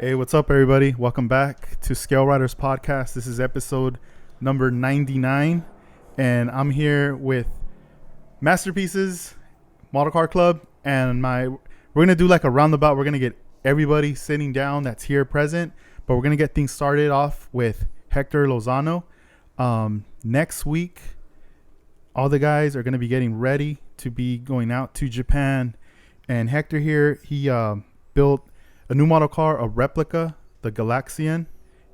Hey, what's up, everybody? Welcome back to Scale Riders Podcast. This is episode number 99, and I'm here with Masterpieces Model Car Club, and we're gonna do like a roundabout. We're gonna get everybody sitting down that's here present, but we're gonna get things started off with Hector Lozano. Next week, all the guys are gonna be getting ready to be going out to Japan, and Hector here, he built a new model car, a replica, the Galaxian,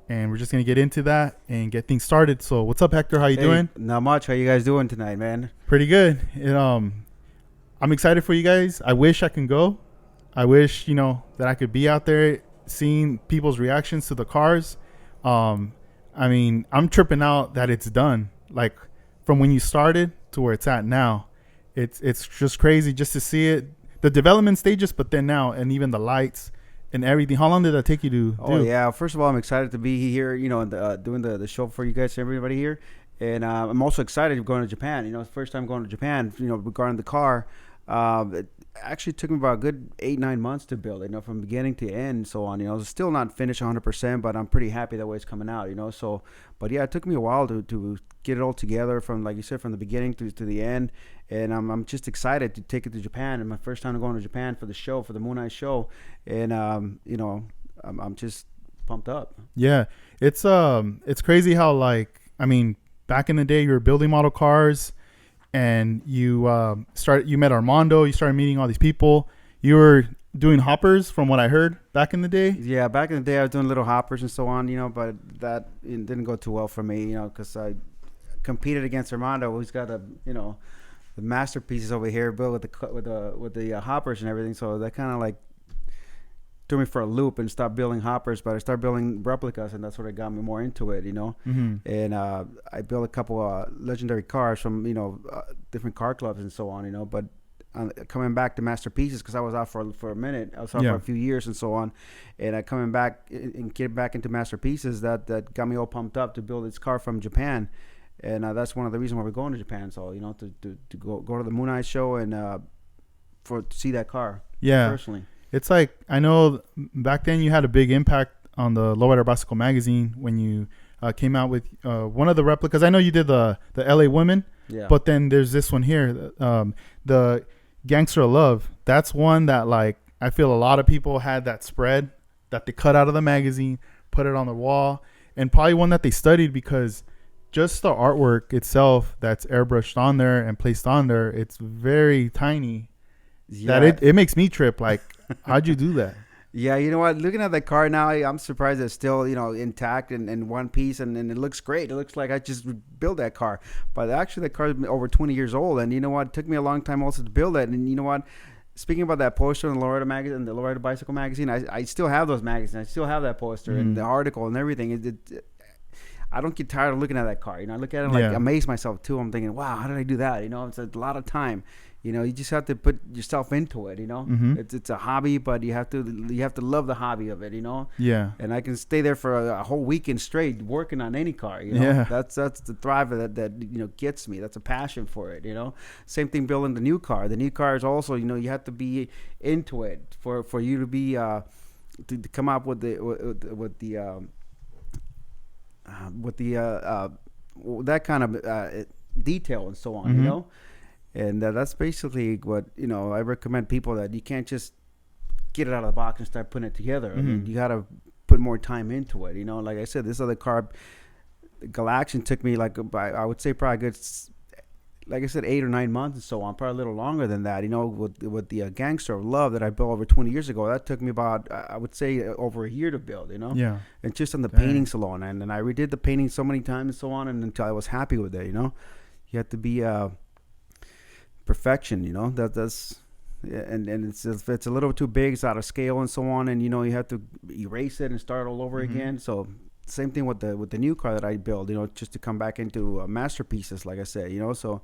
and we're just gonna get into that and get things started. So, what's up, Hector? How you doing? Not much. How you guys doing tonight, man? Pretty good. I'm excited for you guys. I wish I can go. I wish that I could be out there seeing people's reactions to the cars. I'm tripping out that it's done. Like from when you started to where it's at now, it's just crazy just to see it, the development stages, but then now, and even the lights and everything. How long did that take you to do? Oh yeah, first of all, I'm excited to be here, and doing the show for you guys, everybody here, and I'm also excited going to Japan. First time going to Japan, regarding the car. It actually took me about a good 8-9 months to build it, from beginning to end and so on. It's still not finished 100%, but I'm pretty happy the way it's coming out, so, but yeah, it took me a while to get it all together from, like you said, from the beginning to the end. And I'm just excited to take it to Japan. And my first time going to Japan for the show, for the Moon Eye show. And, I'm just pumped up. Yeah. It's crazy how, back in the day, you were building model cars and you met Armando. You started meeting all these people. You were doing hoppers from what I heard back in the day. Yeah, back in the day, I was doing little hoppers and so on, but that didn't go too well for me, because I competed against Armando, who's got the masterpieces over here built with the hoppers and everything. So that kind of like threw me for a loop and stopped building hoppers, but I started building replicas, and that's what got me more into it, Mm-hmm. And I built a couple legendary cars from different car clubs and so on, but coming back to masterpieces, because I was out for a minute, I was out for a few years and so on, and I coming back and get back into masterpieces, that got me all pumped up to build this car from Japan. And that's one of the reasons why we're going to Japan. So, to go to the Moon Eye show and to see that car. Yeah. Personally. It's like, I know back then you had a big impact on the Lowrider Bicycle magazine when you came out with one of the replicas. I know you did the LA Women. Yeah. But then there's this one here, the Gangster of Love. That's one that, I feel a lot of people had that spread that they cut out of the magazine, put it on the wall, and probably one that they studied because just the artwork itself that's airbrushed on there and placed on there, it's very tiny. Yeah. That it makes me trip. Like, how'd you do that? Yeah, you know what? Looking at that car now, I'm surprised it's still, intact and in one piece, and it looks great. It looks like I just built that car. But actually, that car is over 20 years old, and you know what? It took me a long time also to build it. And you know what? Speaking about that poster in the Lowrider magazine, the Lowrider Bicycle magazine, I still have those magazines. I still have that poster and the article and everything. I don't get tired of looking at that car. I look at it and amaze myself too. I'm thinking, wow, how did I do that? It's a lot of time. You just have to put yourself into it. Mm-hmm. It's a hobby, but you have to love the hobby of it. Yeah. And I can stay there for a whole weekend straight working on any car. Yeah. That's the driver that gets me. That's a passion for it. Same thing building the new car. The new car is also you have to be into it for you to be to come up with that kind of detail and so on, Mm-hmm. And that's basically what I recommend people, that you can't just get it out of the box and start putting it together. Mm-hmm. I mean, you got to put more time into it. Like I said, this other car, Galaxian, took me I would say probably a good, like I said, 8 or 9 months and so on, probably a little longer than that. With the Gangster of Love that I built over 20 years ago, that took me about, I would say, over a year to build. Yeah. And just on the painting salon, and I redid the painting so many times and so on, and until I was happy with it. You have to be perfection. That's. Yeah, and it's a little too big, it's out of scale and so on, and you have to erase it and start all over again. So same thing with the new car that I built, just to come back into masterpieces, like I said, so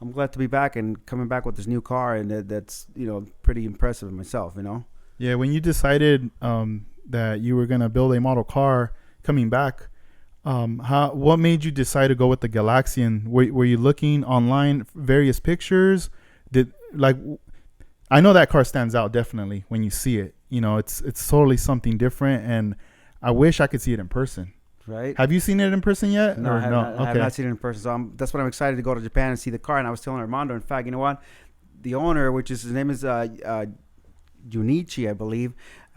I'm glad to be back and coming back with this new car, and that's pretty impressive myself. Yeah, when you decided that you were gonna build a model car coming back, what made you decide to go with the Galaxian? Were you looking online, various pictures? I know that car stands out definitely when you see it, it's totally something different, and I wish I could see it in person. Right. Have you seen it in person yet? No, or I have, no? not, I have not seen it in person. So that's what I'm excited to go to Japan and see the car. And I was telling Armando, in fact, you know what? The owner, which is his name is Junichi, I believe.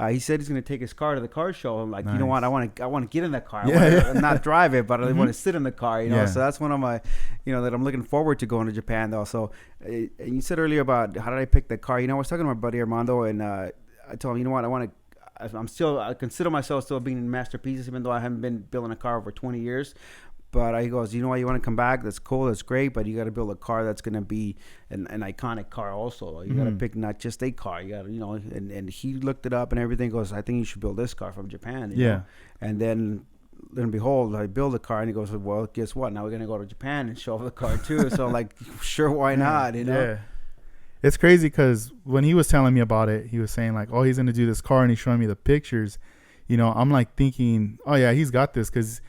He said he's going to take his car to the car show. I'm like, Nice. You know what? I want to get in that car. Yeah, I want to not drive it, but I want to sit in the car. Yeah. So that's one of my, that I'm looking forward to going to Japan though. So, and you said earlier about how did I pick the car? I was talking to my buddy Armando, and I told him, you know what? I consider myself still being in masterpieces, even though I haven't been building a car over 20 years. But he goes, you know what, you want to come back? That's cool, that's great, but you got to build a car that's going to be an iconic car also. You got to pick not just a car. You got to, and he looked it up and everything. Goes, I think you should build this car from Japan. You know? And then and behold, I build a car, and he goes, well, guess what? Now we're going to go to Japan and show off the car too. So like, sure, why not? Yeah. It's crazy because when he was telling me about it, he was saying like, oh, he's going to do this car, and he's showing me the pictures. I'm like thinking, oh yeah, he's got this because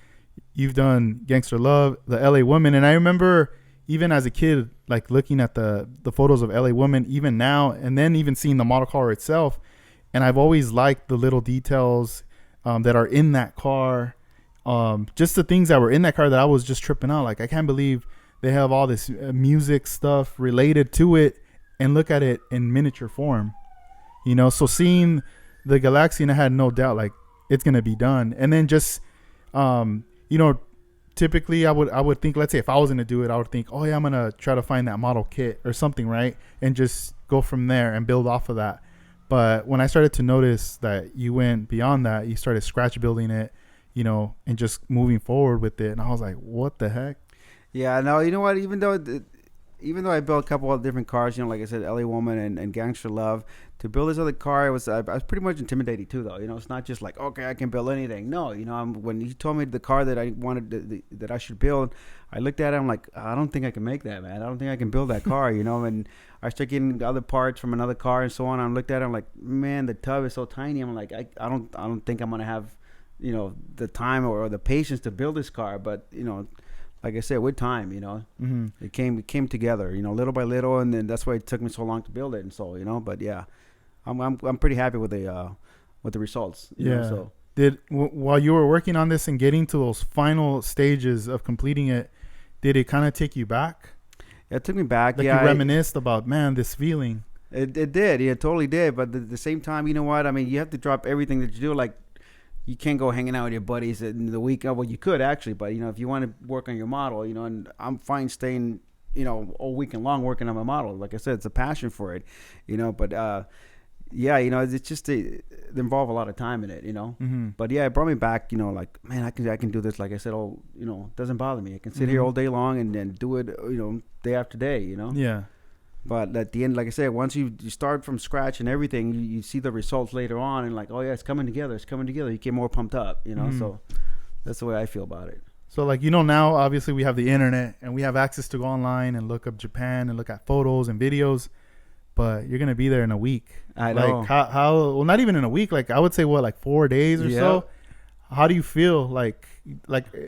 you've done Gangster Love, the LA Woman. And I remember even as a kid, like looking at the photos of LA Woman, even now, and then even seeing the model car itself. And I've always liked the little details that are in that car. Just the things that were in that car that I was just tripping out. Like, I can't believe they have all this music stuff related to it, and look at it in miniature form. So seeing the Galaxian, I had no doubt like it's going to be done. And then just, typically I would think, let's say if I was going to do it, I would think, oh yeah, I'm going to try to find that model kit or something, right? And just go from there and build off of that. But when I started to notice that you went beyond that, you started scratch building it, and just moving forward with it. And I was like, what the heck? Yeah, no, you know what? Even though I built a couple of different cars, like I said, LA Woman and Gangster Love, to build this other car, I was pretty much intimidated too, though. It's not just like, okay, I can build anything. No, when he told me the car that I wanted that I should build, I looked at it, I'm like, I don't think I can make that, man. I don't think I can build that car, And I started getting other parts from another car and so on. I looked at it, I'm like, man, the tub is so tiny. I'm like, I don't think I'm gonna have, the time or the patience to build this car, but like I said, with time, it came together, little by little, and then that's why it took me so long to build it, and so, but yeah, I'm pretty happy with the results. So while you were working on this and getting to those final stages of completing it, did it kind of take you back? Yeah, it took me back. Like you reminisced about, man, this feeling. It did. Yeah, it totally did. But at the same time, you know what? I mean, you have to drop everything that you do. Like, you can't go hanging out with your buddies in the weekend. Well, you could actually, but if you want to work on your model, and I'm fine staying, all weekend long working on my model. Like I said, it's a passion for it, but yeah, it's just they involve a lot of time in it, But yeah, it brought me back, like, man, I can do this. Like I said, it doesn't bother me. I can sit here all day long and do it, day after day, Yeah. But at the end, like I said, once you start from scratch and everything, you see the results later on, and like, oh yeah, it's coming together. You get more pumped up, So that's the way I feel about it. So like, now obviously we have the internet and we have access to go online and look up Japan and look at photos and videos, but you're gonna be there in a week. I know. Like how well, not even in a week. Like I would say, like 4 days or so. How do you feel? Like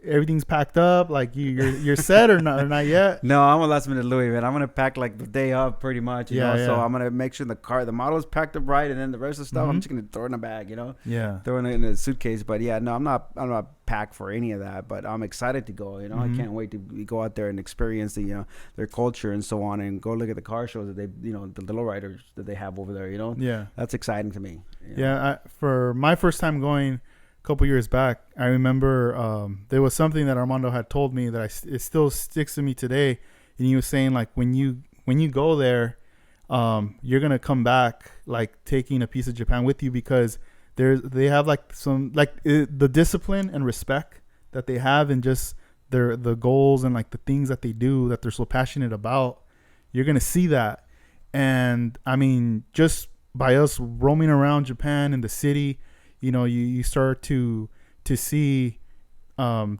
everything's packed up, like you're set or not yet? No, I'm a last minute Louis, man. I'm gonna pack like the day of pretty much, you know. Yeah. So I'm gonna make sure the model is packed up right, and then the rest of the stuff I'm just gonna throw in a bag, Yeah. Throw it in a suitcase. But yeah, no, I'm not packed for any of that. But I'm excited to go. I can't wait to go out there and experience their culture and so on, and go look at the car shows that they the lowriders that they have over there. Yeah. That's exciting to me. Yeah. For my first time going couple years back, I remember there was something that Armando had told me that it still sticks to me today, and he was saying like when you go there, you're gonna come back like taking a piece of Japan with you, because they have like some the discipline and respect that they have, and just the goals and like the things that they do that they're so passionate about. You're gonna see that, and I mean, just by us roaming around Japan in the city, you start to see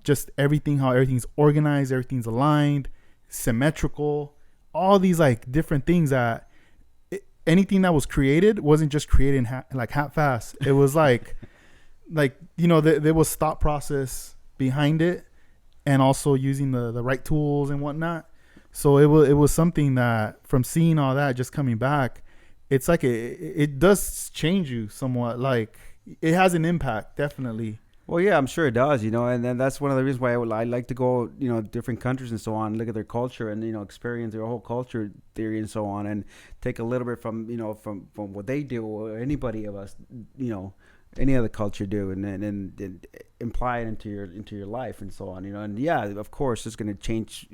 just everything, how everything's organized, everything's aligned, symmetrical, all these like different things that anything that was created wasn't just created half-fast. It was like there was thought process behind it, and also using the right tools and whatnot. So it was something that, from seeing all that, just coming back, it's like it does change you somewhat. Like it has an impact, definitely. Well, yeah, I'm sure it does, and then that's one of the reasons why I like to go, different countries and so on, look at their culture and, experience their whole culture theory and so on, and take a little bit from, from what they do or anybody of us, any other culture do, and imply it into your life and so on, and yeah, of course, it's going to change,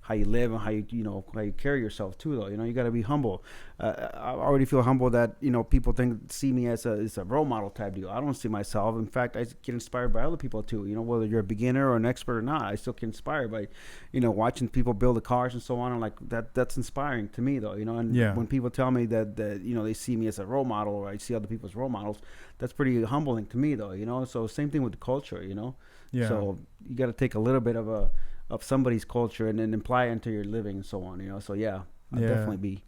how you live and how you carry yourself too, though. You got to be humble. I already feel humble that people see me as a role model type deal. I don't see myself. In fact, I get inspired by other people too. Whether you're a beginner or an expert or not, I still get inspired by watching people build the cars and so on. And like that's inspiring to me, though. And when people tell me that they see me as a role model, or I see other people's role models, that's pretty humbling to me, though. So same thing with the culture. Yeah. So you got to take a little bit of somebody's culture and then apply it into your living and so on, so yeah, I'll definitely be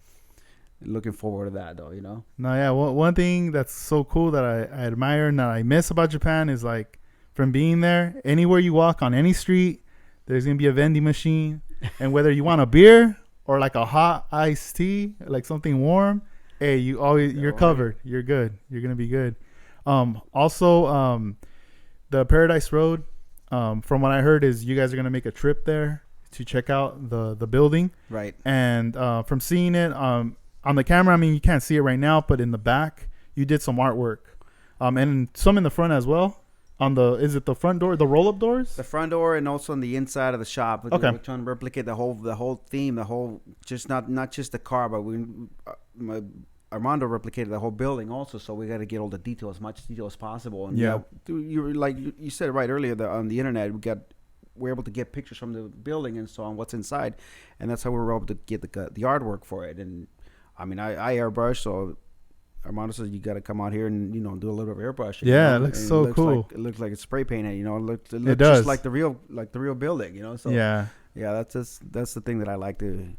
looking forward to that, though. No, yeah, one thing that's so cool that I admire and that I miss about Japan is, like, from being there, anywhere you walk on any street, there's gonna be a vending machine, and whether you want a beer or like a hot iced tea, like something warm, hey, you're covered, you're good, you're gonna be good. Also, the Paradise Road, from what I heard, is you guys are going to make a trip there to check out the building. Right. And from seeing it on the camera, I mean, you can't see it right now, but in the back, you did some artwork. And some in the front as well. Is it the front door, the roll-up doors? The front door, and also on the inside of the shop. Okay. We're trying to replicate the whole theme, just not just the car, but Armando replicated the whole building also, so we got to get all the detail, as much detail as possible. And you like you said right earlier, on the internet, we're able to get pictures from the building and so on, what's inside, and that's how we were able to get the artwork for it. And I mean, I airbrush, so Armando says you got to come out here and do a little bit of airbrushing. Yeah, it looks so cool. It looks like it's spray painted. It looks does. just like the real building. So yeah, that's the thing that I like to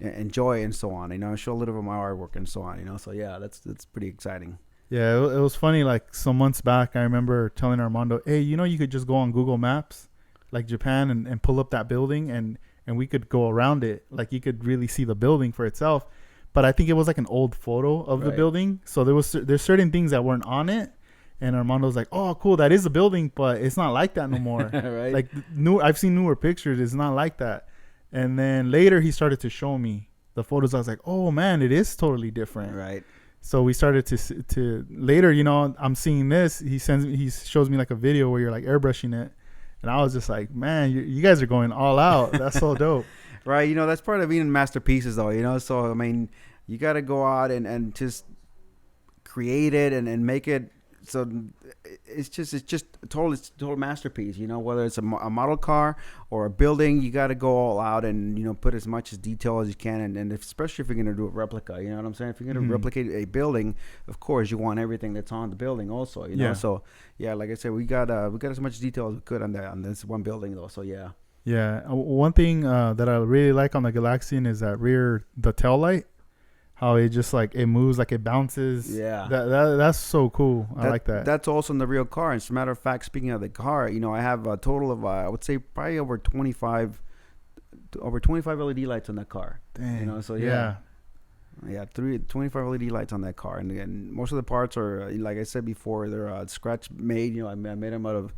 enjoy and so on, show a little bit of my artwork and so on, so yeah, that's pretty exciting. Yeah, it was funny, like some months back, I remember telling Armando, hey, you could just go on Google Maps, like Japan, and pull up that building, and we could go around it, like you could really see the building for itself. But I think it was like an old photo of the building, so there's certain things that weren't on it, and Armando's like, oh cool, that is a building, but it's not like that no more. Right. Like I've seen newer pictures, it's not like that. And then later he started to show me the photos. I was like, oh man, it is totally different. Right. So we started to later, I'm seeing this. He shows me like a video where you're like airbrushing it. And I was just like, man, you guys are going all out. That's so dope. Right. That's part of being masterpieces, though, so, I mean, you got to go out and just create it and make it. So it's just a total masterpiece, whether it's a model car or a building, you got to go all out and, put as much as detail as you can. And especially if you're going to do a replica, you know what I'm saying? If you're going to replicate a building, of course, you want everything that's on the building also, Yeah. So, yeah, like I said, we got as much detail as we could on this one building, though. So, yeah. Yeah. One thing that I really like on the Galaxian is the tail light. How it just like it moves, like it bounces. Yeah, that's so cool. I like that. That's also in the real car. As a matter of fact, speaking of the car, I have a total of I would say probably over 25 LED lights on that car. Dang. So yeah, 25 LED lights on that car, and most of the parts are like I said before, they're scratch made. I made them out of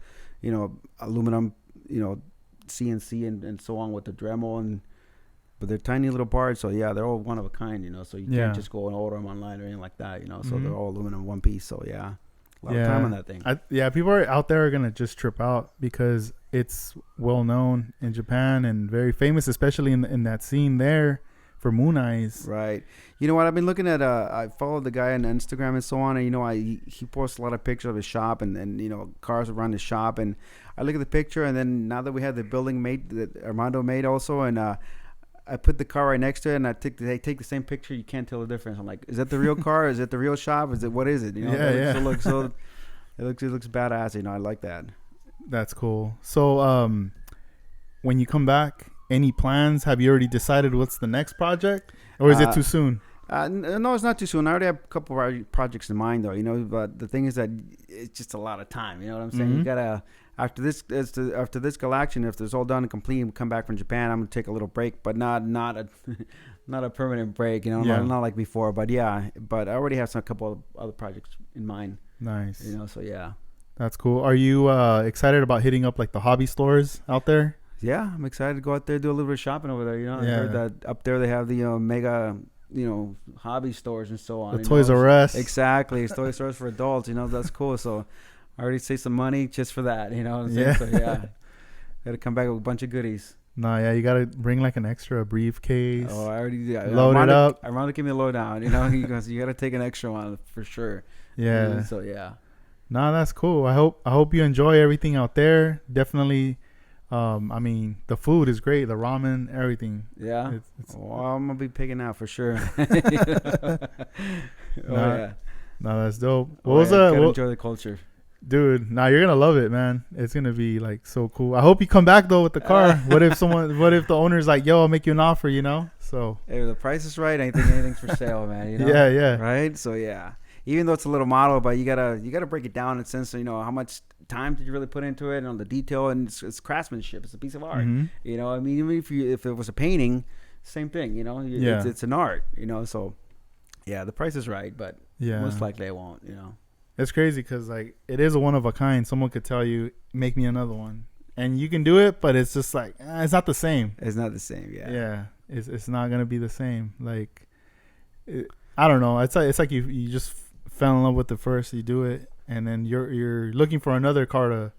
aluminum, CNC and so on with the Dremel but they're tiny little parts, so yeah, they're all one of a kind, so you can't just go and order them online or anything like that, so they're all aluminum one piece, so yeah, a lot of time on that thing. People are out there are gonna just trip out because it's well known in Japan and very famous, especially in that scene there for Moon Eyes. Right. You know what? I've been looking at. I follow the guy on Instagram and so on, and he posts a lot of pictures of his shop and cars around his shop, and I look at the picture, and then now that we have the building made that Armando made also, and I put the car right next to it, and they take the same picture. You can't tell the difference. I'm like, is that the real car? Is it the real shop? What is it? It looks badass. I like that. That's cool. So, when you come back, any plans? Have you already decided what's the next project, or is it too soon? No, it's not too soon. I already have a couple of projects in mind, though. But the thing is that it's just a lot of time. You know what I'm saying? You gotta after this Galaxian, if it's all done and complete, and come back from Japan, I'm gonna take a little break, but not not a permanent break, you know, not like before. But yeah, but I already have a couple of other projects in mind. Nice. You know, so yeah. That's cool. Are you excited about hitting up like the hobby stores out there? Yeah, I'm excited to go out there, do a little bit of shopping over there. You know, I heard that up there they have the mega, you know, hobby stores and so on. The Toys R Us. Exactly. It's Toys R Us for adults. You know, that's cool. So I already saved some money just for that. You know what I'm saying? So yeah, got to come back with a bunch of goodies. No, yeah, you got to bring like an extra briefcase. Oh, I already did. Load it up. Armando gave me a lowdown. You know, he goes, you got to take an extra one for sure. Yeah. You know, so yeah. No, that's cool. I hope you enjoy everything out there. Definitely. I mean, the food is great. The ramen, everything. Yeah. Well, I'm gonna be picking out for sure. No, that's dope. Enjoy the culture, dude. Nah, you're gonna love it, man. It's gonna be like so cool. I hope you come back though with the car. What if the owner's like, yo, I'll make you an offer, you know? So if the price is right, I think anything's for sale, man. You know? Yeah. Right. So yeah. Even though it's a little model, but you gotta break it down in the sense of, you know, how much time did you really put into it and on the detail, and it's craftsmanship. It's a piece of art. Mm-hmm. You know, I mean, even if it was a painting, same thing. You know, it's an art. You know, so yeah, the price is right, but most likely I won't. You know, it's crazy because like it is a one of a kind. Someone could tell you, make me another one, and you can do it, but it's just like it's not the same. It's not the same. Yeah. It's not gonna be the same. Like, I don't know. It's like you just fell in love with it first, you do it, and then you're looking for another car to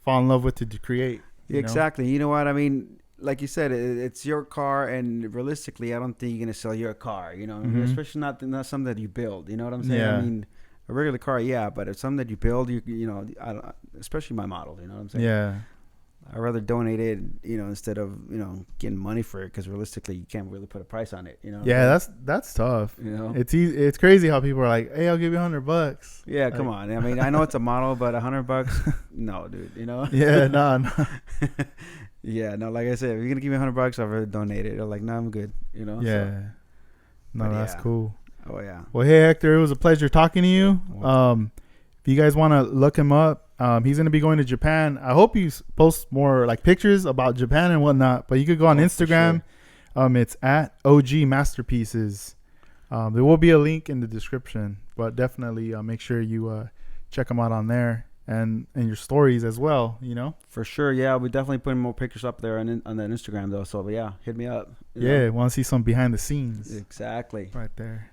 fall in love with to create. Exactly. You know what I mean? Like you said, it's your car, and realistically, I don't think you're gonna sell your car. You know, especially not something that you build. You know what I'm saying? Yeah. I mean, a regular car, but it's something that you build. You know, especially my model. You know what I'm saying? Yeah. I'd rather donate it, you know, instead of, you know, getting money for it, because realistically, you can't really put a price on it, you know. Yeah, that's tough. You know, it's crazy how people are like, "Hey, I'll give you $100." Yeah, come on. I mean, I know it's a model, but $100, no, dude. You know. Yeah, no. Yeah, no. Like I said, if you're gonna give me $100, I'd rather donate it. They're like, no, I'm good. You know. Yeah. So, no, that's cool. Oh yeah. Well, hey Hector, it was a pleasure talking to you. If you guys want to look him up. He's going to be going to Japan. I hope you post more like pictures about Japan and whatnot, but you could go on Instagram. Sure. It's at OG Masterpieces. There will be a link in the description, but definitely make sure you check them out on there and your stories as well, you know? For sure. Yeah. I'll be definitely putting more pictures up there on that Instagram though. So yeah, hit me up. Yeah. Want to see some behind the scenes. Exactly. Right there.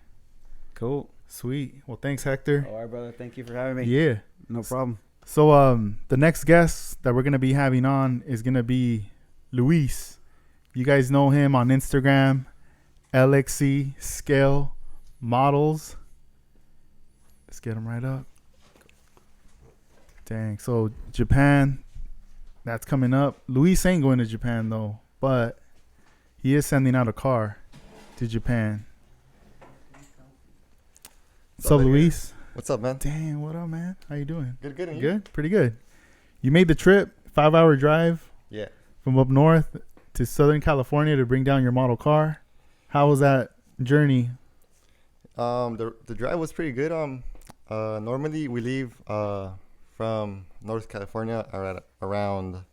Cool. Sweet. Well, thanks, Hector. All right, brother. Thank you for having me. Yeah. No problem. So the next guest that we're going to be having on is going to be Luis. You guys know him on Instagram, LXC Scale Models. Let's get him right up. Dang. So Japan, that's coming up. Luis ain't going to Japan though, but he is sending out a car to Japan. What's up, Luis? What's up, man? Dang, what up, man? How you doing? Good, and you? Good? Pretty good. You made the trip, 5-hour drive. Yeah. From up north to Southern California to bring down your model car. How was that journey? The drive was pretty good. Normally we leave from North California around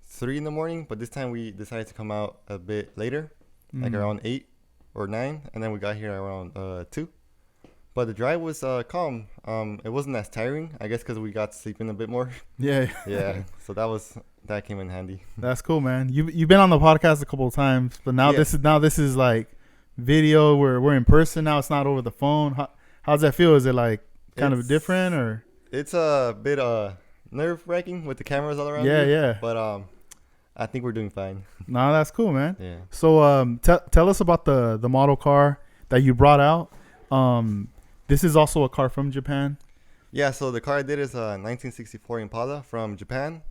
3 in the morning, but this time we decided to come out a bit later, like around 8 or 9, and then we got here around 2. But the drive was calm. It wasn't as tiring, I guess, because we got to sleep in a bit more. Yeah. Yeah. So that came in handy. That's cool, man. You've been on the podcast a couple of times, but now this is like video. We're in person now. It's not over the phone. How's that feel? Is it like kind of different or? It's a bit nerve wracking with the cameras all around. Yeah. But I think we're doing fine. No, that's cool, man. Yeah. So tell us about the model car that you brought out. This is also a car from Japan. Yeah, so the car I did is a 1964 Impala from Japan.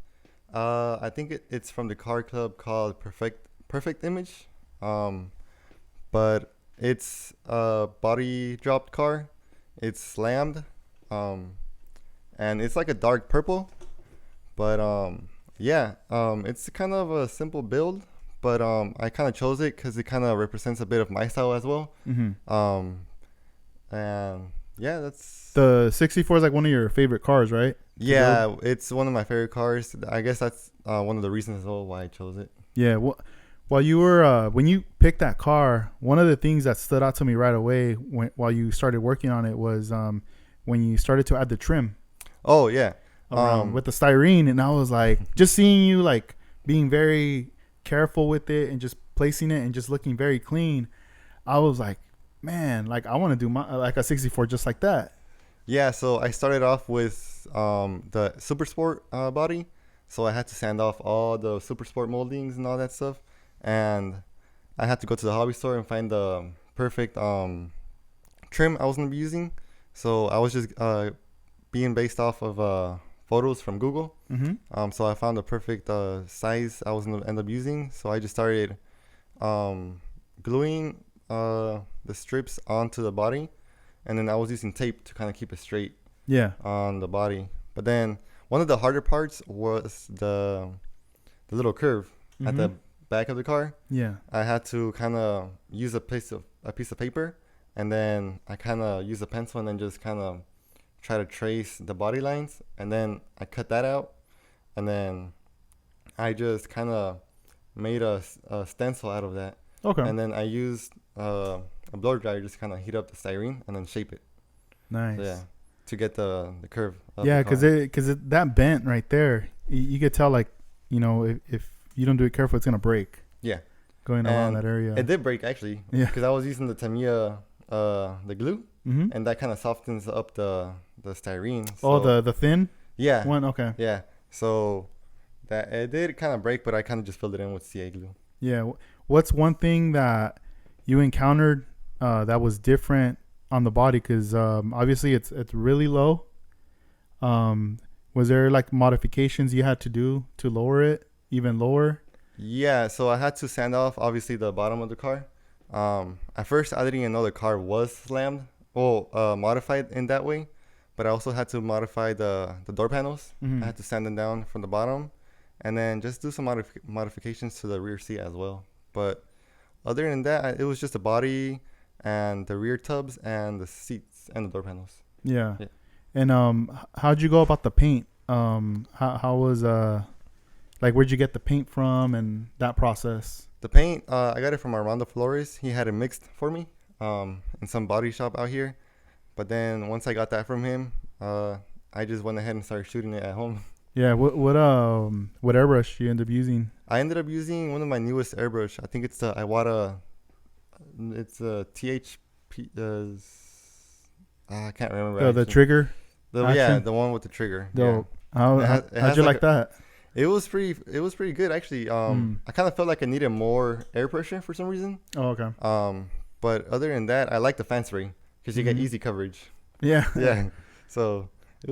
I think it's from the car club called Perfect Image. But it's a body dropped car. It's slammed. And it's like a dark purple. But it's kind of a simple build. But I kind of chose it because it kind of represents a bit of my style as well. Mm-hmm. And yeah, that's the 64 is like one of your favorite cars, right? Yeah, it's one of my favorite cars. I guess that's one of the reasons as well why I chose it. Yeah. While you were when you picked that car, one of the things that stood out to me right away while you started working on it was when you started to add the trim Oh yeah. with the styrene, and I was like, just seeing you like being very careful with it and just placing it and just looking very clean. I was like, man, like I want to do my like a 64 just like that. Yeah, so I started off with the Super Sport body. So I had to sand off all the Super Sport moldings and all that stuff. And I had to go to the hobby store and find the perfect trim I was going to be using. So I was just being based off of photos from Google. Mm-hmm. So I found the perfect size I was going to end up using. So I just started gluing the strips onto the body. And then I was using tape to kind of keep it straight on the body. But then one of the harder parts was the little curve at the back of the car. Yeah. I had to kind of use a piece of paper, and then I kind of use a pencil and then just kind of try to trace the body lines. And then I cut that out. And then I just kind of made a stencil out of that. Okay. And then I used a blower dryer just kind of heat up the styrene and then shape it. Nice. So, yeah, to get the curve. Of Yeah, the car. because that bent right there, you could tell, like, you know, if you don't do it careful, it's gonna break. Yeah. Going around that area. It did break actually. Yeah. Because I was using the Tamiya, the glue, Mm-hmm. and that kind of softens up the styrene. Oh, So, the thin yeah one. Okay. Yeah. So that it did kind of break, but I kind of just filled it in with CA glue. Yeah. What's one thing that you encountered that was different on the body? Because obviously it's really low. Was there like modifications you had to do to lower it even lower? Yeah, so I had to sand off obviously the bottom of the car. At first I didn't even know the car was slammed, modified in that way, but I also had to modify the door panels. Mhm. I had to sand them down from the bottom, and then just do some modifications to the rear seat as well. But other than that, it was just the body and the rear tubs and the seats and the door panels. Yeah. Yeah. And how'd you go about the paint? How was like, where'd you get the paint from and that process? The paint, I got it from Armando Flores. He had it mixed for me in some body shop out here. But then once I got that from him, I just went ahead and started shooting it at home. Yeah. What airbrush you end up using? I ended up using one of my newest airbrush. I think it's the Iwata. It's a THP. I can't remember. The trigger. Yeah, the one with the trigger. Dope. Yeah. How'd you like that? It was pretty good actually. I kind of felt like I needed more air pressure for some reason. Oh, okay. But other than that, I like the fan spray because you get Mhm. easy coverage. Yeah. Yeah. So it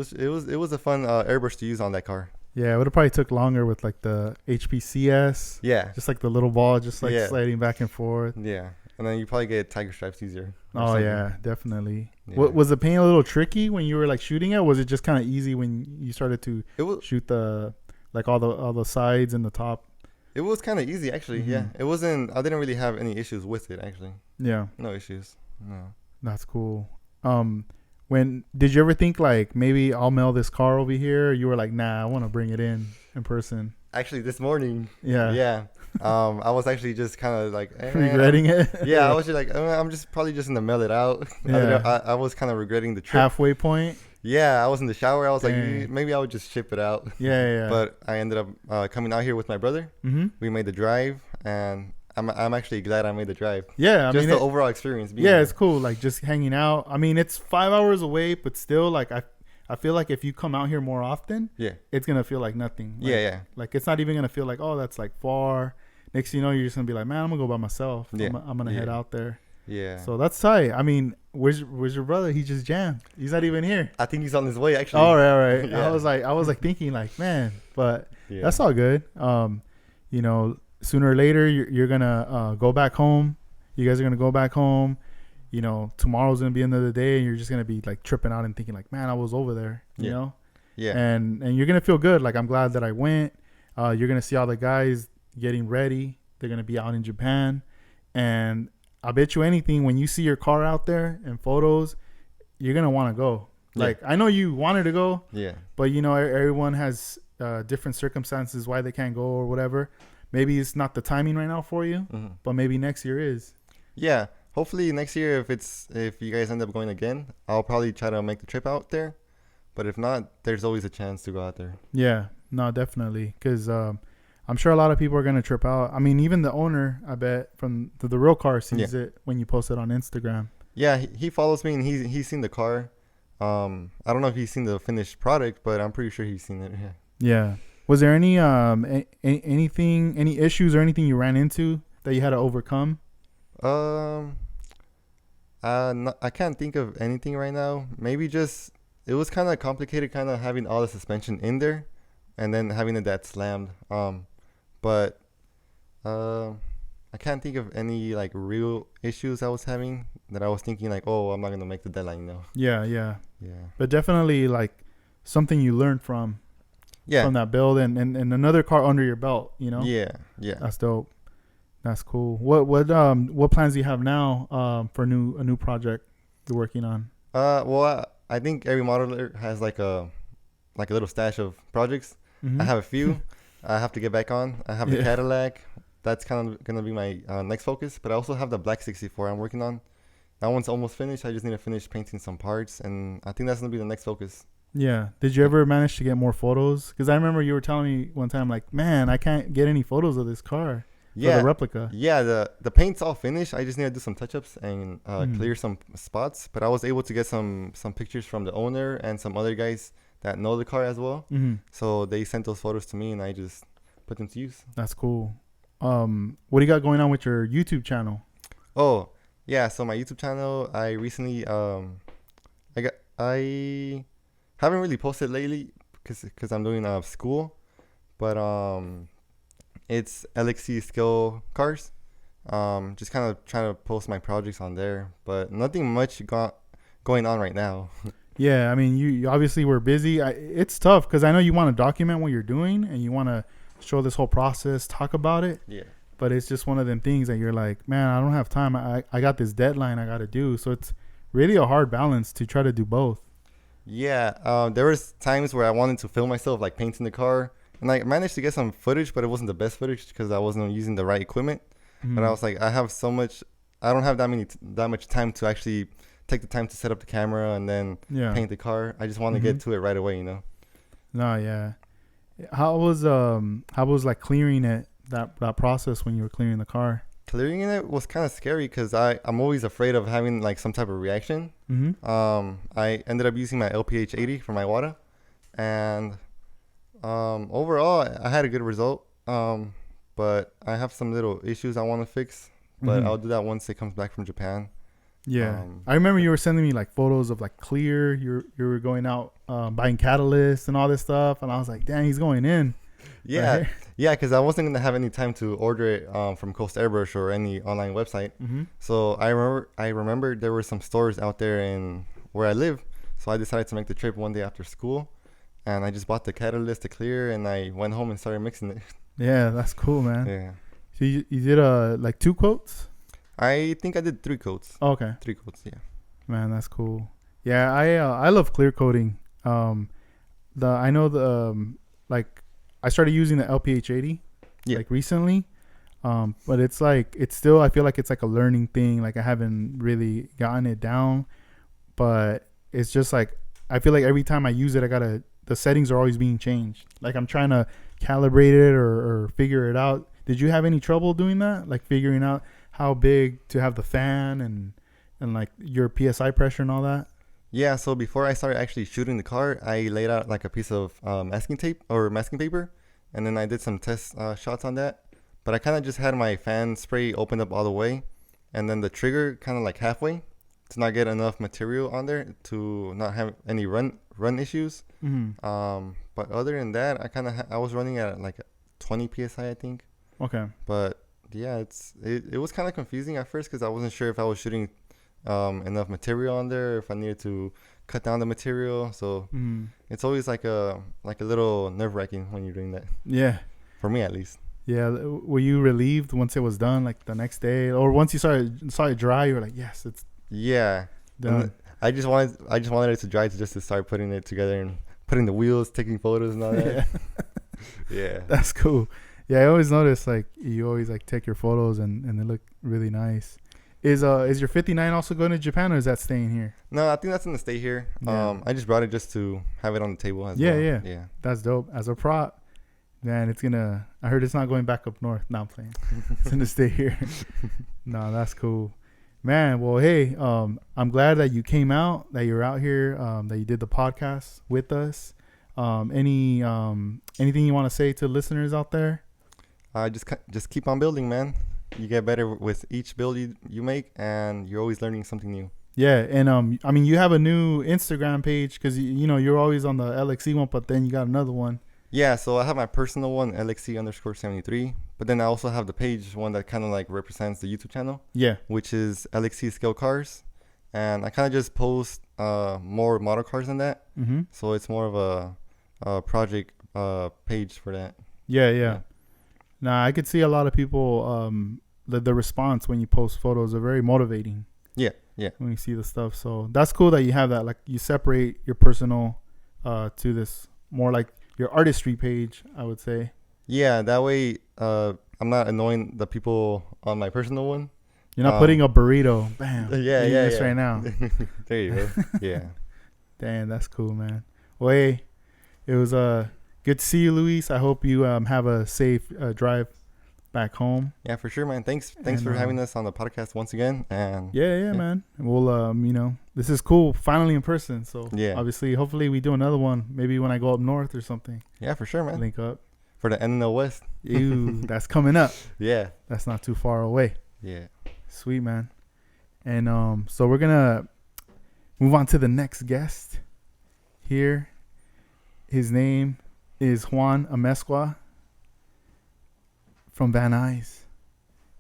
was a fun airbrush to use on that car. Yeah, it would have probably took longer with like the HPCS. Yeah. Just like the little ball, just like Yeah. sliding back and forth. Yeah. And then you probably get tiger stripes easier. or Oh something. yeah, definitely. Yeah. Was the paint a little tricky when you were like shooting it? Or was it just kind of easy when you started to It was shoot the like all the sides and the top? it was kind of easy actually. Mhm. Yeah. It wasn't. I didn't really have any issues with it actually. Yeah, No issues. No. that's cool. When did you ever think like maybe I'll mail this car over here? Or you were like, nah, I want to bring it in person. Actually, this morning. Yeah. Yeah. I was actually just kind of like Regretting it. Yeah, I was just like, I'm just probably just gonna mail it out. Yeah. I was kind of regretting the trip. Halfway point. Yeah, I was in the shower. I was like, Dang. maybe I would just ship it out. Yeah. But I ended up coming out here with my brother. Mm-hmm. We made the drive, and I'm actually glad I made the drive. Yeah, I Just mean, the overall experience. Being yeah, there. it's cool. Like just hanging out. I mean, it's 5 hours away, but still, like I feel like if you come out here more often, Yeah. it's gonna feel like nothing. Like, Yeah. Like it's not even gonna feel like, oh, that's like far. Next thing you know, you're just gonna be like, man, I'm gonna go by myself. Yeah. I'm gonna head out there. Yeah. So that's tight. I mean, where's your brother? He just jammed. He's not even here. I think he's on his way actually. All right. Yeah. I was like thinking like, man, but Yeah. that's all good. You know, sooner or later you're gonna go back home. You guys are gonna go back home. You know, tomorrow's gonna be another day, and you're just gonna be like tripping out and thinking like, man, I was over there. You Yeah. know. Yeah. And you're gonna feel good. Like I'm glad that I went. You're gonna see all the guys getting ready. They're gonna be out in Japan, and I bet you anything, when you see your car out there in photos, you're gonna want to go. Yeah. Like I know you wanted to go, Yeah. but you know everyone has different circumstances why they can't go or whatever. maybe it's not the timing right now for you, but maybe next year is. Yeah, hopefully next year, if you guys end up going again, I'll probably try to make the trip out there. But if not, there's always a chance to go out there. Yeah, no, definitely. Because I'm sure a lot of people are going to trip out. I mean, even the owner, I bet, from the real car sees it when you post it on Instagram. Yeah, he follows me, and he's seen the car. I don't know if he's seen the finished product, but I'm pretty sure he's seen it. Yeah. Yeah. Was there any any issues or anything you ran into that you had to overcome? I can't think of anything right now. Maybe just it was kind of complicated, kind of having all the suspension in there, and then having it that slammed. But I can't think of any like real issues I was having that I was thinking like, oh, I'm not gonna make the deadline, you know. Yeah. But definitely like something you learned from that build and another car under your belt, you know. Yeah. That's dope. That's cool. What plans do you have now for a new project you're working on? Well, I think every modeler has like a little stash of projects. I have a few. I have to get back on. I have the Cadillac. That's kind of gonna be my next focus. But I also have the Black 64 I'm working on. That one's almost finished. I just need to finish painting some parts, and I think that's gonna be the next focus. Yeah. Did you ever manage to get more photos? Because I remember you were telling me one time, like, man, I can't get any photos of this car. Yeah, the replica. Yeah, the paint's all finished. I just need to do some touch-ups and clear some spots. But I was able to get some pictures from the owner and some other guys that know the car as well. So they sent those photos to me, and I just put them to use. That's cool. What do you got going on with your YouTube channel? Oh, yeah. So my YouTube channel, I recently I haven't really posted lately because I'm doing school, but it's LXC Scale Cars. Just kind of trying to post my projects on there, but nothing much going on right now. Yeah, I mean, you obviously were busy. It's tough because I know you want to document what you're doing and you want to show this whole process, talk about it. Yeah. But it's just one of them things that you're like, man, I don't have time. I got this deadline I got to do. So it's really a hard balance to try to do both. Yeah. There was times where I wanted to film myself like painting the car, and I managed to get some footage, but it wasn't the best footage because I wasn't using the right equipment. But I was like, I don't have that much time to actually take the time to set up the camera and then paint the car. I just want to get to it right away, you know. No, yeah. How was like clearing it, that process when you were clearing the car? Clearing it was kind of scary because I'm always afraid of having like some type of reaction. I ended up using my LPH 80 for my water, and overall I had a good result. But I have some little issues I want to fix, but I'll do that once it comes back from Japan. Yeah. I remember you were sending me like photos of like clear. You were going out buying catalysts and all this stuff, and I was like, dang, he's going in. Yeah. Right? Yeah, because I wasn't gonna have any time to order it from Coast Airbrush or any online website. So I remember there were some stores out there in where I live, so I decided to make the trip one day after school, and I just bought the catalyst to clear, and I went home and started mixing it. Yeah, that's cool, man. Yeah. So you did like 2 coats? I think I did 3 coats. Oh, okay. 3 coats, yeah. Man, that's cool. Yeah, I love clear coating. I know like I started using the LPH 80 like recently. But it's still, I feel like it's like a learning thing. Like I haven't really gotten it down, but it's just like I feel like every time I use it, the settings are always being changed. Like I'm trying to calibrate it or figure it out. Did you have any trouble doing that? Like figuring out how big to have the fan and like your PSI pressure and all that? Yeah, so before I started actually shooting the car, I laid out like a piece of masking tape or masking paper, and then I did some test shots on that. But I kind of just had my fan spray opened up all the way, and then the trigger kind of like halfway to not get enough material on there to not have any run issues. But other than that, I was running at like 20 psi, I think. Okay. But yeah, it was kind of confusing at first because I wasn't sure if I was shooting enough material on there, if I needed to cut down the material. So it's always like a little nerve-wracking when you're doing that. Yeah. For me, at least. Yeah. Were you relieved once it was done, like the next day, or once you saw it dry? You were like, yes, it's done. I just wanted it to dry just to start putting it together and putting the wheels, taking photos and all that. Yeah. Yeah. That's cool. Yeah, I always notice like you always like take your photos and they look really nice. Is your 59 also going to Japan, or is that staying here? No, I think that's gonna stay here. Yeah. I just brought it just to have it on the table as Yeah, well. yeah. Yeah. That's dope. As a prop, man, it's gonna. I heard it's not going back up north. No, I'm playing. It's gonna stay here. No, that's cool, man. Well, hey, I'm glad that you came out, that you're out here, that you did the podcast with us. Anything you want to say to listeners out there? Just keep on building, man. You get better with each build you make, and you're always learning something new. Yeah, and I mean, you have a new Instagram page because you know you're always on the LXC one, but then you got another one. Yeah, so I have my personal one, LXC_73, but then I also have the page one that kind of like represents the YouTube channel. Yeah, which is LXC Scale Cars, and I kind of just post more model cars than that. Mm-hmm. So it's more of a project page for that. Yeah. Nah, I could see a lot of people. The response when you post photos are very motivating. Yeah. When you see the stuff, so that's cool that you have that. Like you separate your personal to this more like your artistry page, I would say. Yeah, that way I'm not annoying the people on my personal one. You're not putting a burrito. Bam. Yeah. This right now. There you go. Yeah. Damn, that's cool, man. Well, hey, it was good to see you, Luis. I hope you have a safe drive back home. Yeah, for sure, man. Thanks And, for having us on the podcast once again. And yeah, man. We'll this is cool. Finally in person. So Yeah. obviously, hopefully we do another one. Maybe when I go up north or something. Yeah, for sure, man. Link up. For the NNL West. Ew, that's coming up. Yeah. That's not too far away. Yeah. Sweet, man. And so we're gonna move on to the next guest here. His name is Juan Amezcua from Van Nuys.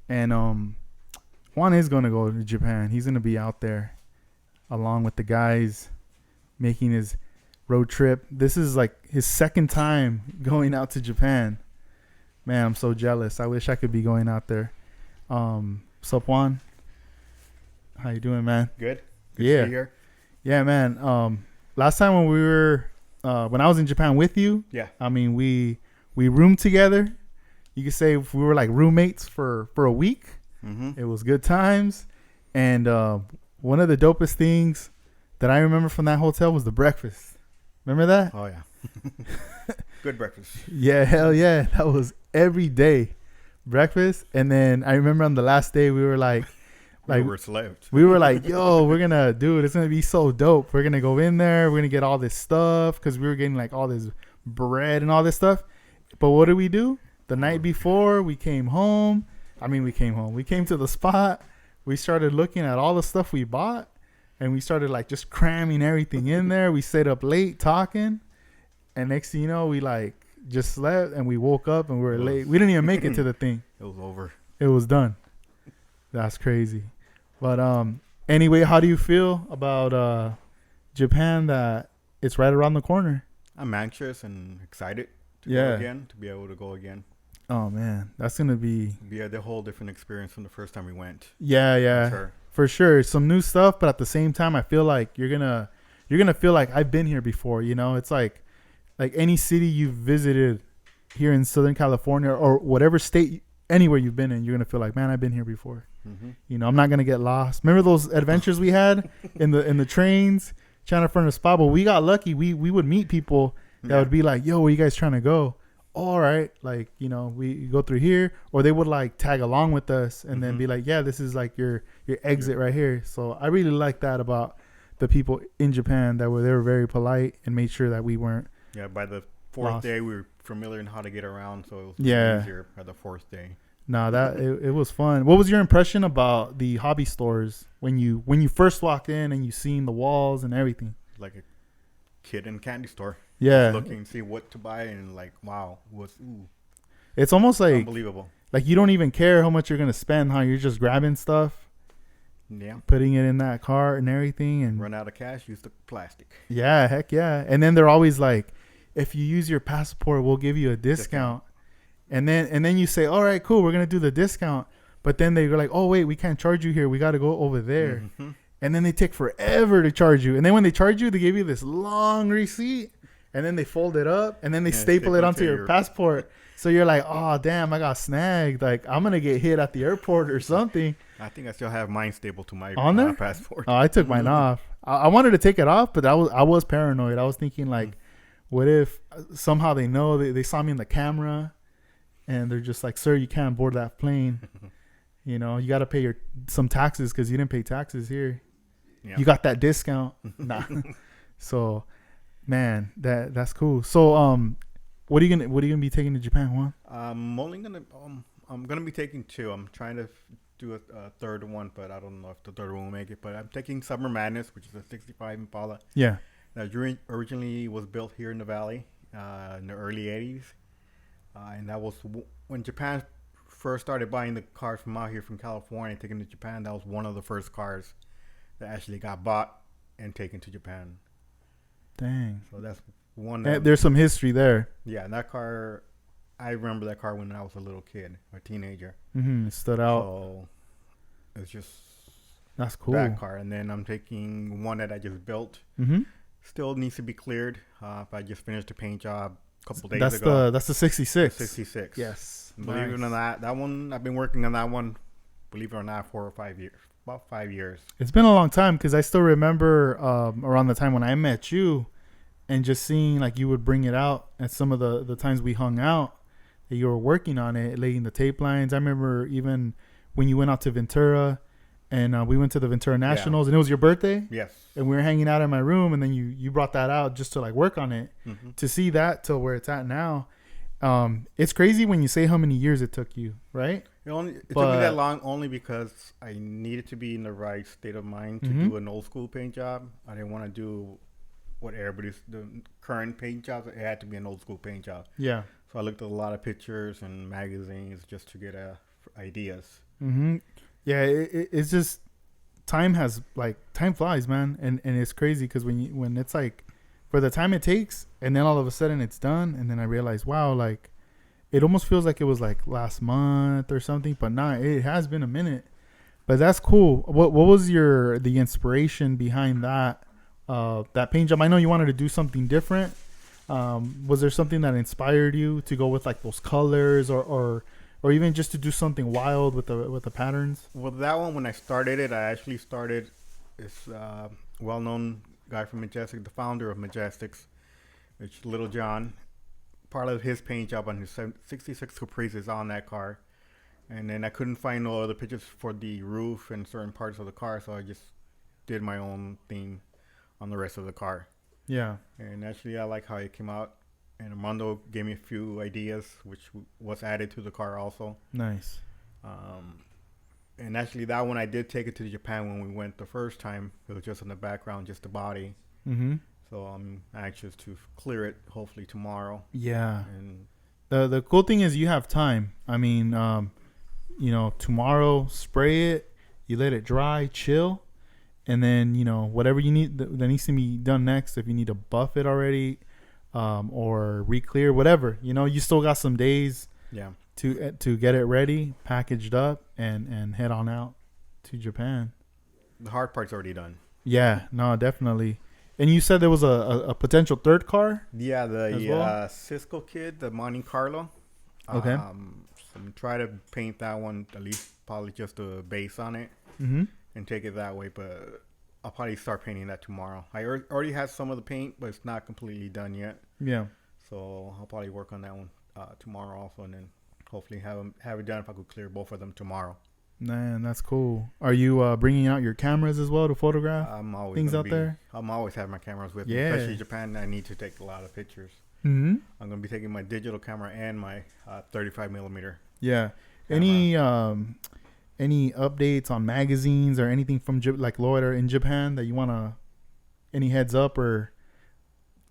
And Juan is gonna go to Japan. He's gonna be out there along with the guys making his road trip. This is like his second time going out to Japan. Man, I'm so jealous. I wish I could be going out there. Sup, Juan? How you doing, man? Good. Yeah. To see you here. Yeah, man. Last time when we were when I was in Japan with you, Yeah. I mean we roomed together. You could say we were like roommates for a week. Mm-hmm. It was good times. And one of the dopest things that I remember from that hotel was the breakfast. Remember that? Oh yeah. Good breakfast. Yeah, hell yeah. That was every day breakfast. And then I remember on the last day we were like We were slept. we were like, yo, we're gonna do it. It's gonna be so dope. We're gonna go in there. We're gonna get all this stuff because we were getting like all this bread and all this stuff. But what did we do? The night before we came home. We came to the spot. We started looking at all the stuff we bought, and we started like just cramming everything in there. We stayed up late talking, and next thing you know, we like just slept and we woke up and we were late. We didn't even make it to the thing. It was over. It was done. That's crazy. But anyway, how do you feel about Japan, that it's right around the corner? I'm anxious and excited to Yeah. go again, to be able to go again. Oh man, that's gonna be Be a whole different experience from the first time we went. yeah. Sure. For sure. Some new stuff, but at the same time I feel like you're gonna feel like I've been here before, you know? It's like any city you've visited here in Southern California or whatever state, anywhere you've been in, you're gonna feel like, man, I've been here before. Mm-hmm. You know, I'm not gonna get lost. Remember those adventures we had in the trains trying to find a spot? But we got lucky. We would meet people that would be like, yo, where you guys trying to go? All right, like, you know, we go through here, or they would like tag along with us and then be like, yeah, this is like your exit right here. So I really like that about the people in Japan, they were very polite and made sure that we weren't. Yeah, by the fourth Lost. day, we were familiar in how to get around, so it was Yeah. easier by the fourth day. Nah, that it was fun. What was your impression about the hobby stores when you first walked in and you seen the walls and everything? Like a kid in a candy store. Yeah, Looking, see what to buy, and like, wow, it's almost like unbelievable. you don't even care how much you're gonna spend, huh? You're just grabbing stuff, Yeah. putting it in that cart and everything, and Run out of cash, use the plastic. yeah, heck yeah. And then they're always like, if you use your passport, we'll give you a discount. And then you say, all right, cool, we're gonna do the discount. But then they're like, oh wait, we can't charge you here. We got to go over there. Mm-hmm. And then they take forever to charge you. And then when they charge you, they give you this long receipt. and then they fold it up, and then they Yeah, staple it staple onto to your your- passport. So you're like, oh damn, I got snagged. Like I'm gonna get hit at the airport or something. I think I still have mine stapled to my On there? passport. Oh, I took mine off. I wanted to take it off, but I was paranoid. I was thinking like, what if somehow they know they saw me in the camera, and they're just like, sir, you can't board that plane. You know, you got to pay some taxes because you didn't pay taxes here. Yeah. You got that discount. Nah. So, man, that's cool. So, what are you gonna be taking to Japan, Juan? I'm gonna be taking 2. I'm trying to do a third one, but I don't know if the third one will make it. But I'm taking Summer Madness, which is a '65 Impala Yeah. that originally was built here in the valley in the early '80s, and that was when Japan first started buying the cars from out here from California, taking to Japan. That was one of the first cars that actually got bought and taken to Japan. Dang. So that's one. There's some history there. Yeah, and that car, I remember that car when I was a little kid, a teenager. It stood out. So it's just That's cool. that car. And then I'm taking one that I just built. Mm-hmm. Still needs to be cleared. But I just finished a paint job a couple days ago. That's the 66. 66. Yes. Believe it or not, that one, I've been working on that one, believe it or not, 4 or 5 years. About 5 years. It's been a long time because I still remember around the time when I met you and just seeing like you would bring it out at some of the times we hung out that you were working on it, laying the tape lines. I remember even when you went out to Ventura and we went to the Ventura Nationals and it was your birthday. Yes. And we were hanging out in my room and then you brought that out just to like work on it. Mm-hmm. To see that to where it's at now. It's crazy when you say how many years it took you, right? It took me that long only because I needed to be in the right state of mind to do an old school paint job. I didn't want to do what the current paint jobs. It had to be an old school paint job. Yeah. So I looked at a lot of pictures and magazines just to get ideas. Mm-hmm. Yeah, it's just time flies, man, and it's crazy because when it's like for the time it takes, and then all of a sudden it's done, and then I realize, wow, like it almost feels like it was like last month or something, but not. It has been a minute, but that's cool. What was the inspiration behind that paint job? I know you wanted to do something different. Was there something that inspired you to go with like those colors or even just to do something wild with the patterns? Well, that one, when I started it, I actually started this well-known guy from Majestic, the founder of Majestics, which Little John. Part of his paint job on his 66 Caprice is on that car. And then I couldn't find no other pictures for the roof and certain parts of the car, so I just did my own theme on the rest of the car. Yeah. And actually, I like how it came out. And Armando gave me a few ideas, which was added to the car also. Nice. And actually, that one I did take it to Japan when we went the first time. It was just in the background, just the body. Mm-hmm. So I'm anxious to clear it, hopefully tomorrow. Yeah. And The cool thing is you have time. I mean, tomorrow, spray it, you let it dry, chill, and then, whatever you need that needs to be done next, if you need to buff it already or re-clear, whatever, you still got some days yeah, to get it ready, packaged up, and head on out to Japan. the hard part's already done. Yeah, no, definitely. And you said there was a potential third car? Yeah, as the well? Cisco Kid, the Monte Carlo. Okay. So I'm going to try to paint that one, at least probably just a base on it, Mm-hmm. and take it that way. But I'll probably start painting that tomorrow. I already have some of the paint, but it's not completely done yet. Yeah. So I'll probably work on that one tomorrow also, and then hopefully have it done if I could clear both of them tomorrow. Man, that's cool. Are you bringing out your cameras as well to photograph I'm always things gonna out there? I'm always having my cameras with me, Yeah. especially Japan. I need to take a lot of pictures. Mm-hmm. I'm going to be taking my digital camera and my 35 millimeter. Yeah. Any updates on magazines or anything from like lowrider in Japan that you wanna? Any heads up or?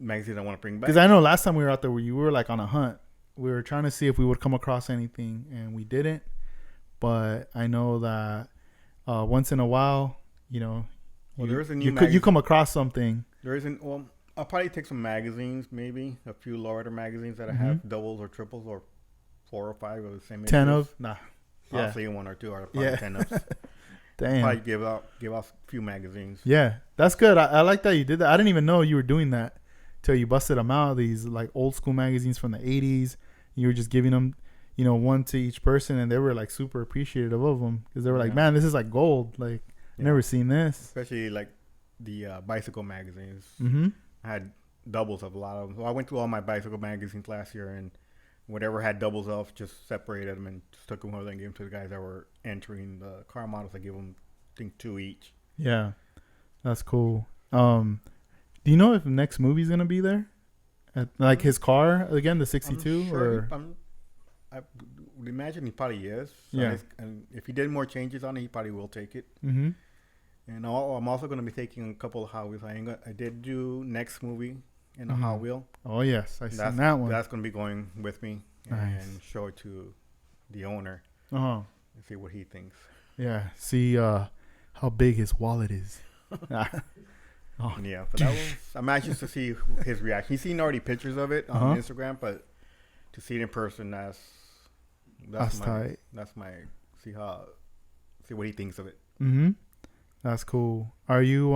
Magazine I want to bring back. Because I know last time we were out there, we were like on a hunt. We were trying to see if we would come across anything, and we didn't. But I know that once in a while, Well, there is a new you magazine. come across something. There isn't. Well, I'll probably take some magazines, maybe a few lowrider magazines that Mhm. have doubles or triples or 4 or 5 of the same. 10 issues. of yeah. Obviously 1 or 2 are probably Yeah. 10 of. Damn. Probably give out a few magazines. Yeah, that's good. I like that you did that. I didn't even know you were doing that. till you busted them out. These like old school magazines from the 80s. You were just giving them, one to each person, and they were like super appreciative of them because they were like, man, this is like gold. Like, never seen this. Especially like the bicycle magazines. Mm-hmm. I had doubles of a lot of them. So I went through all my bicycle magazines last year, and whatever had doubles of, just separated them and just took them over and gave them to the guys that were entering the car models. I gave them, I think, 2 each. Yeah, that's cool. Do you know if the next movie's gonna be there? Like his car again, the 62, or I would imagine he probably is. So yeah. And if he did more changes on it, he probably will take it. Mm-hmm. And I'm also going to be taking a couple of Hot Wheels. I did do next movie in a Hot Wheel. Oh yes, I seen that one. That's going to be going with me Nice. and show it to the owner Uh-huh. and see what he thinks. Yeah. See how big his wallet is. Oh. Yeah, but that was, I'm anxious to see his reaction. He's seen already pictures of it on Instagram, but to see it in person, that's tight. see what he thinks of it. Mm-hmm. That's cool. Are you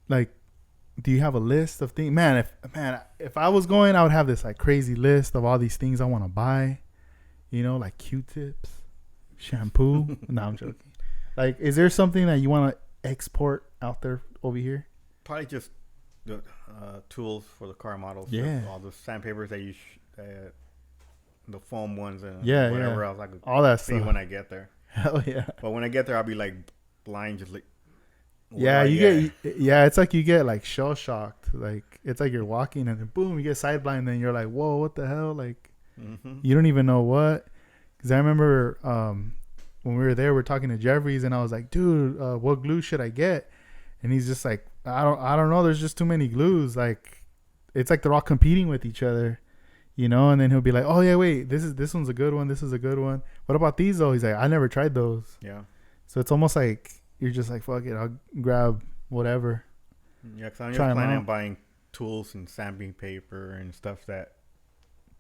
like, do you have a list of things? If I was going, I would have this like crazy list of all these things I want to buy. Like Q-tips, shampoo. No, I'm joking. Like, is there something that you want to export out there over here? Probably just the tools for the car models. Yeah. All the sandpapers that the foam ones and whatever else I could all that see stuff when I get there. Hell yeah. But when I get there, I'll be like blind, just like. It's like you get like shell shocked. Like it's like you're walking and then boom, you get side blind. And then you're like, whoa, what the hell? Like you don't even know what. Because I remember when we were there, we're talking to Jeffries, and I was like, dude, what glue should I get? And he's just like, I don't know. There's just too many glues. Like it's like they're all competing with each other. And then he'll be like, oh yeah, wait, this one's a good one. This is a good one. What about these though? He's like, I never tried those. Yeah. So it's almost like you're just like, fuck it, I'll grab whatever. Yeah, because I'm just planning on buying tools and sanding paper and stuff that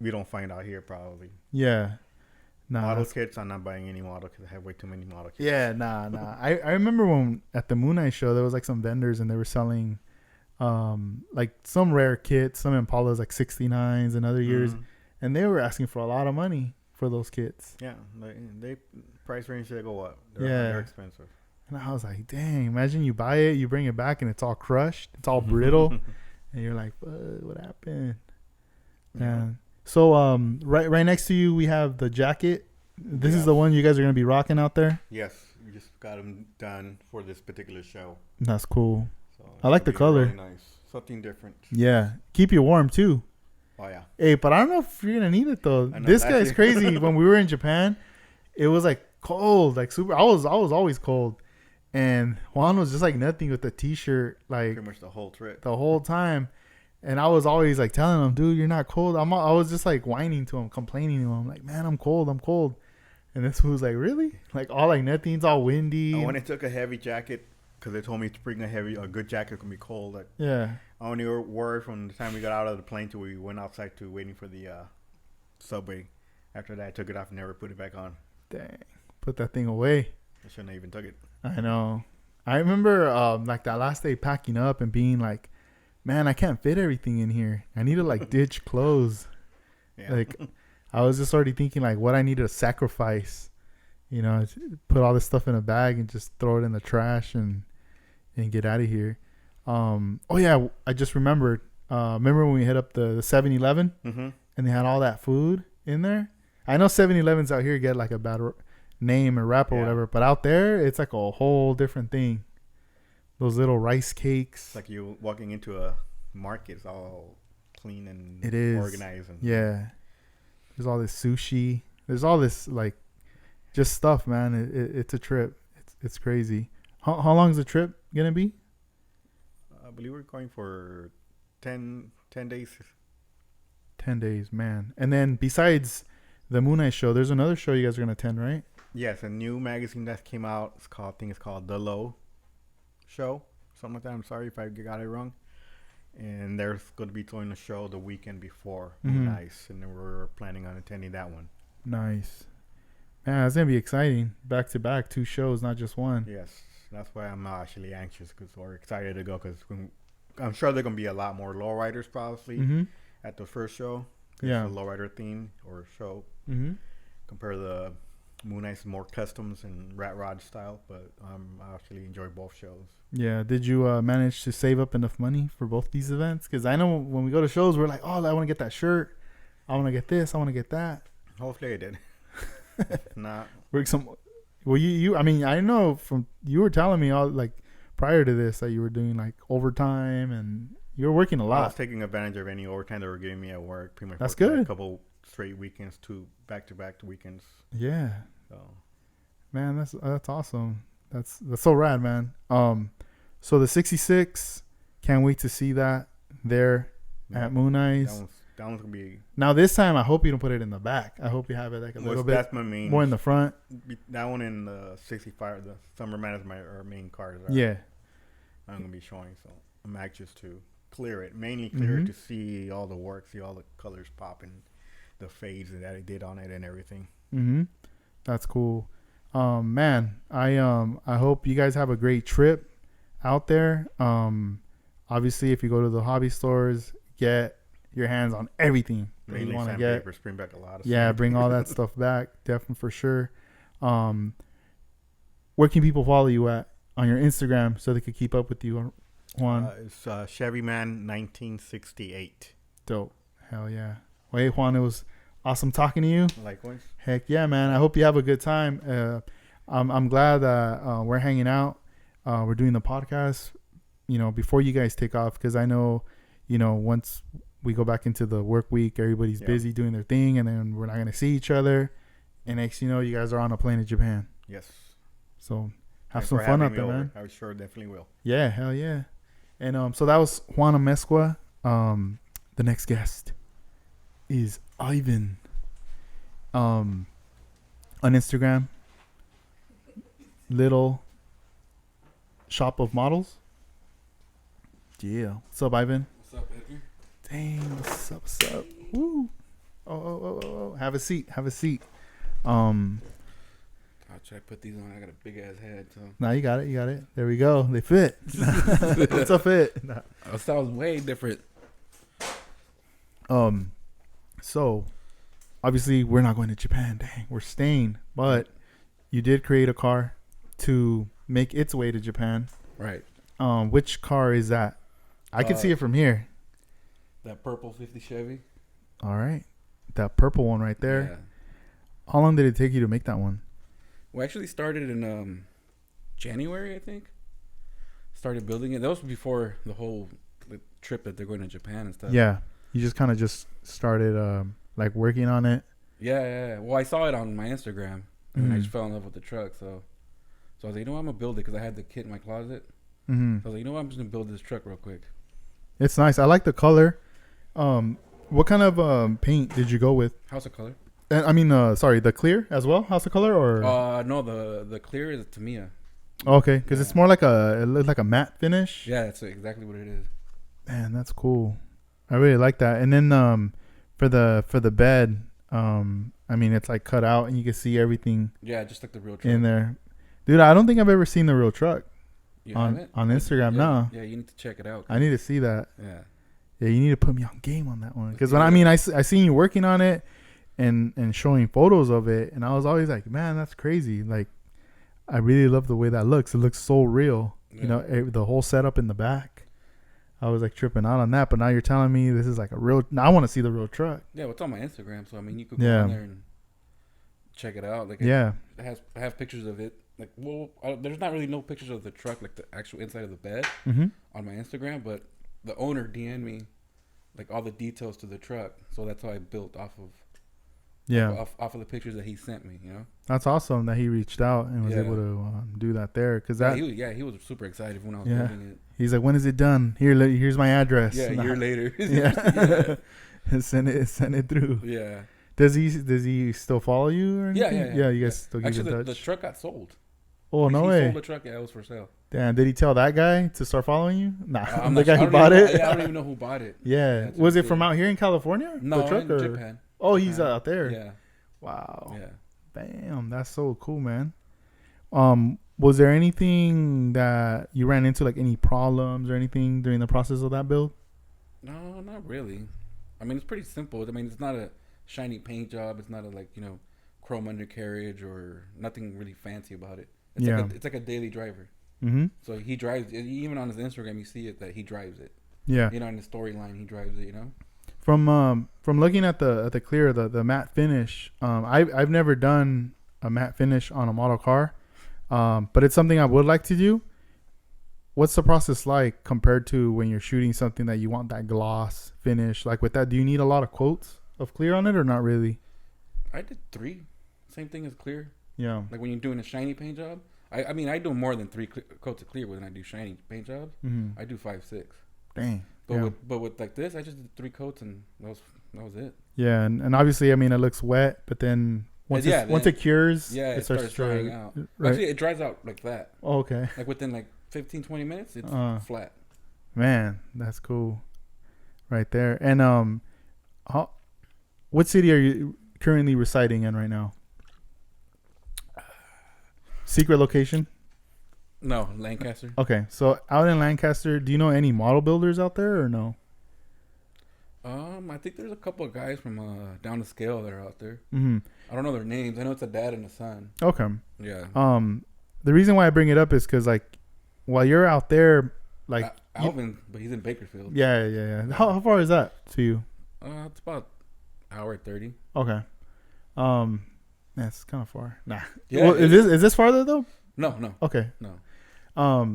we don't find out here probably. Yeah. Model kits, I'm not buying any model kits. I have way too many model kits. Yeah, nah. I remember when at the Moon Eye show, there was like some vendors and they were selling like some rare kits, some Impalas like 69s and other years, and they were asking for a lot of money for those kits. Yeah, they price range, they go up. They're expensive. And I was like, dang, imagine you buy it, you bring it back, and it's all crushed, it's all brittle, and you're like, what happened? Yeah. So right next to you we have the jacket. This is the one you guys are gonna be rocking out there. Yes, we just got them done for this particular show. That's cool. So I like the color. Really nice, something different. Yeah, keep you warm too. Oh yeah. Hey, but I don't know if you're gonna need it though. This guy's crazy. When we were in Japan, it was like cold, like super. I was always cold, and Juan was just like nothing with the t-shirt, like pretty much the whole trip, the whole time. And I was always like telling him, dude, you're not cold. I was just like whining to him, complaining to him, like, man, I'm cold. And this was like, really? Like all like nothing's all windy. I took a heavy jacket because they told me to bring a good jacket can be cold. Like, yeah. I only wore it from the time we got out of the plane till we went outside to waiting for the subway. After that, I took it off and never put it back on. Dang. Put that thing away. I shouldn't have even took it. I know. I remember like that last day packing up and being like, man, I can't fit everything in here. I need to like ditch clothes. Yeah. Like I was just already thinking like what I need to sacrifice, put all this stuff in a bag and just throw it in the trash and get out of here. Oh yeah, I just remembered. Remember when we hit up the 7-Eleven and they had all that food in there? I know 7-Elevens out here get like a bad name or rap or whatever, but out there it's like a whole different thing. Those little rice cakes. It's like you walking into a market. It's all clean and organized. And yeah. There's all this sushi. There's all this like just stuff, man. It's a trip. It's crazy. How long is the trip gonna be? I believe we're going for 10 days. 10 days, man. And then besides the Moon Eye show, there's another show you guys are gonna attend, right? Yes, a new magazine that came out. I think it's called The Low Show, something like that. I'm sorry if I got it wrong. And there's going to be doing a show the weekend before. Nice. And then we're planning on attending that one. Nice. Man, it's going to be exciting. Back to back, 2 shows, not just one. Yes. That's why I'm actually anxious because we're excited to go because I'm sure there are gonna be a lot more lowriders probably Mm-hmm. at the first show. Yeah. It's a lowrider theme or show. Mm-hmm. Compare to the Moon Knight's more customs and rat rod style, but I actually enjoy both shows. Yeah. Did you manage to save up enough money for both these events? Because I know when we go to shows, we're like, oh, I want to get that shirt. I want to get this. I want to get that. Hopefully I did. If not, Work some. Well, you. I mean, I know from you were telling me all like prior to this that you were doing like overtime and you were working a I was lot. taking advantage of any overtime they were giving me at work. Pretty much That's working good. A couple straight weekends, two back-to-back weekends. Yeah, So man, that's awesome. That's so rad, man. So the 66, can't wait to see that there at Moon Eyes. that one's gonna be. Now this time, I hope you don't put it in the back. I hope you have it like a little bit That's my main. more in the front. That one in the 65, the Summerman is our main cars. Yeah. I'm gonna be showing, so I'm anxious to clear it. Mainly clear it to see all the work, see all the colors popping, the fades that I did on it and everything. Mm-hmm. That's cool. Man, I hope you guys have a great trip out there. Obviously, if you go to the hobby stores, get your hands on everything that you Mainly want to get. sandpapers, bring back a lot of. Yeah, bring all that stuff back, definitely for sure. Where can people follow you at on your Instagram so they could keep up with you, Juan? It's Chevy Man 1968. Dope. Hell yeah. Well, hey, Juan, it was awesome talking to you. Likewise. Heck yeah, man. I hope you have a good time. I'm glad that we're hanging out. We're doing the podcast, before you guys take off, because I know, once we go back into the work week, everybody's busy doing their thing, and then we're not going to see each other. And next you know, you guys are on a plane to Japan. Yes. So have Thanks some for fun having out me there, over. man. I sure definitely will. Yeah, hell yeah. And so that was Juan Amezcua. The next guest is Ivan. On Instagram, Little Shop of Models. Yeah. What's up, Ivan? What's up, Edgar? Dang, what's up, what's up? Woo. Oh. Have a seat. How should I put these on? I got a big ass head, so. Nah, you got it. There we go. They fit. It's a fit. Nah. That sounds way different. So obviously we're not going to Japan. Dang, we're staying. But you did create a car to make its way to Japan. Right. Which car is that? I can see it from here. That purple 50 Chevy. All right. That purple one right there. Yeah. How long did it take you to make that one? We actually started in January, I think. Started building it. That was before the whole trip that they're going to Japan and stuff. Yeah. You just kind of just started like working on it. Yeah. Well, I saw it on my Instagram, and I just fell in love with the truck. So I was like, I'm gonna build it because I had the kit in my closet. Mm-hmm. So I was like, I'm just gonna build this truck real quick. It's nice. I like the color. What kind of paint did you go with? House of Color. I mean, sorry, the clear as well, House of Color, or No, the clear is Tamiya. okay, because it's more like it looks like a matte finish. Yeah, that's exactly what it is. Man, that's cool. I really like that. And then for the bed, I mean, it's like cut out and you can see everything. Yeah, just like the real truck in there, dude. I don't think I've ever seen the real truck You on haven't? Instagram. Yeah, No, yeah, you need to check it out. I need to see that. Yeah. Yeah, you need to put me on game on that one. Because when I seen you working on it and showing photos of it, and I was always like, man, that's crazy. Like, I really love the way that looks. It looks so real. Yeah. You know, the whole setup in the back. I was like tripping out on that, but now you're telling me this is like a real. Now I want to see the real truck. Yeah, well, it's on my Instagram, so I mean, you could go on there and check it out. Like, Yeah. I have pictures of it. Like, well, there's not really no pictures of the truck, like the actual inside of the bed, Mm-hmm. on my Instagram, but the owner DM'd me like all the details to the truck, so that's how I built off of. Yeah, Off of the pictures that he sent me, you know. that's awesome that he reached out and was Yeah. able to do that there. Because that He was super excited when I was Yeah. building it. he's like, when is it done? Here's my address. Yeah, a year later. Yeah. send it through. Yeah. Does he still follow you or anything? Yeah. You guys still keep Actually, in the touch. truck got sold. Oh, no he way. sold the truck. Yeah, it was for sale. Damn, did he tell that guy to start following you? Nah, I'm the not guy sure. who bought it. I don't even know who bought it. Yeah. That's Was it what from it- out here in California? No, the truck, in or? Japan. Oh, he's Japan. out there. Yeah. Wow. Yeah. Damn, that's so cool, man. Was there anything that you ran into, like any problems or anything during the process of that build? No, not really. I mean, it's pretty simple. I mean, it's not a shiny paint job. It's not a chrome undercarriage or nothing really fancy about it. It's like a daily driver. Mm-hmm. So he drives it. Even on his Instagram, you see it that he drives it. Yeah. You know, in the storyline, he drives it. You know. From looking at the clear, the matte finish, I've never done a matte finish on a model car, but it's something I would like to do. What's the process like compared to when you're shooting something that you want that gloss finish? Like with that, do you need a lot of coats of clear on it or not really? I did 3. Same thing as clear. Yeah. Like when you're doing a shiny paint job. I mean, I do more than 3 coats of clear when I do shiny paint jobs. Mm-hmm. I do 5, 6. Dang. But with like this, I just did 3 coats and that was it. Yeah, and obviously, I mean, it looks wet, but then once it cures, it starts drying out. Right? Actually, it dries out like that. Oh, okay. Like within like 15, 20 minutes, it's flat. Man, that's cool, right there. And what city are you currently residing in right now? Secret location? No, Lancaster. Okay, so out in Lancaster, do you know any model builders out there or no? I think there's a couple of guys from down the scale that are out there. Mm-hmm. I don't know their names. I know it's a dad and a son. Okay. Yeah. The reason why I bring it up is because like while you're out there, like Alvin, but he's in Bakersfield. Yeah. How far is that to you? It's about hour 30. Okay. That's kind of far. Nah. Yeah. Well, is this farther though? No. Okay. No.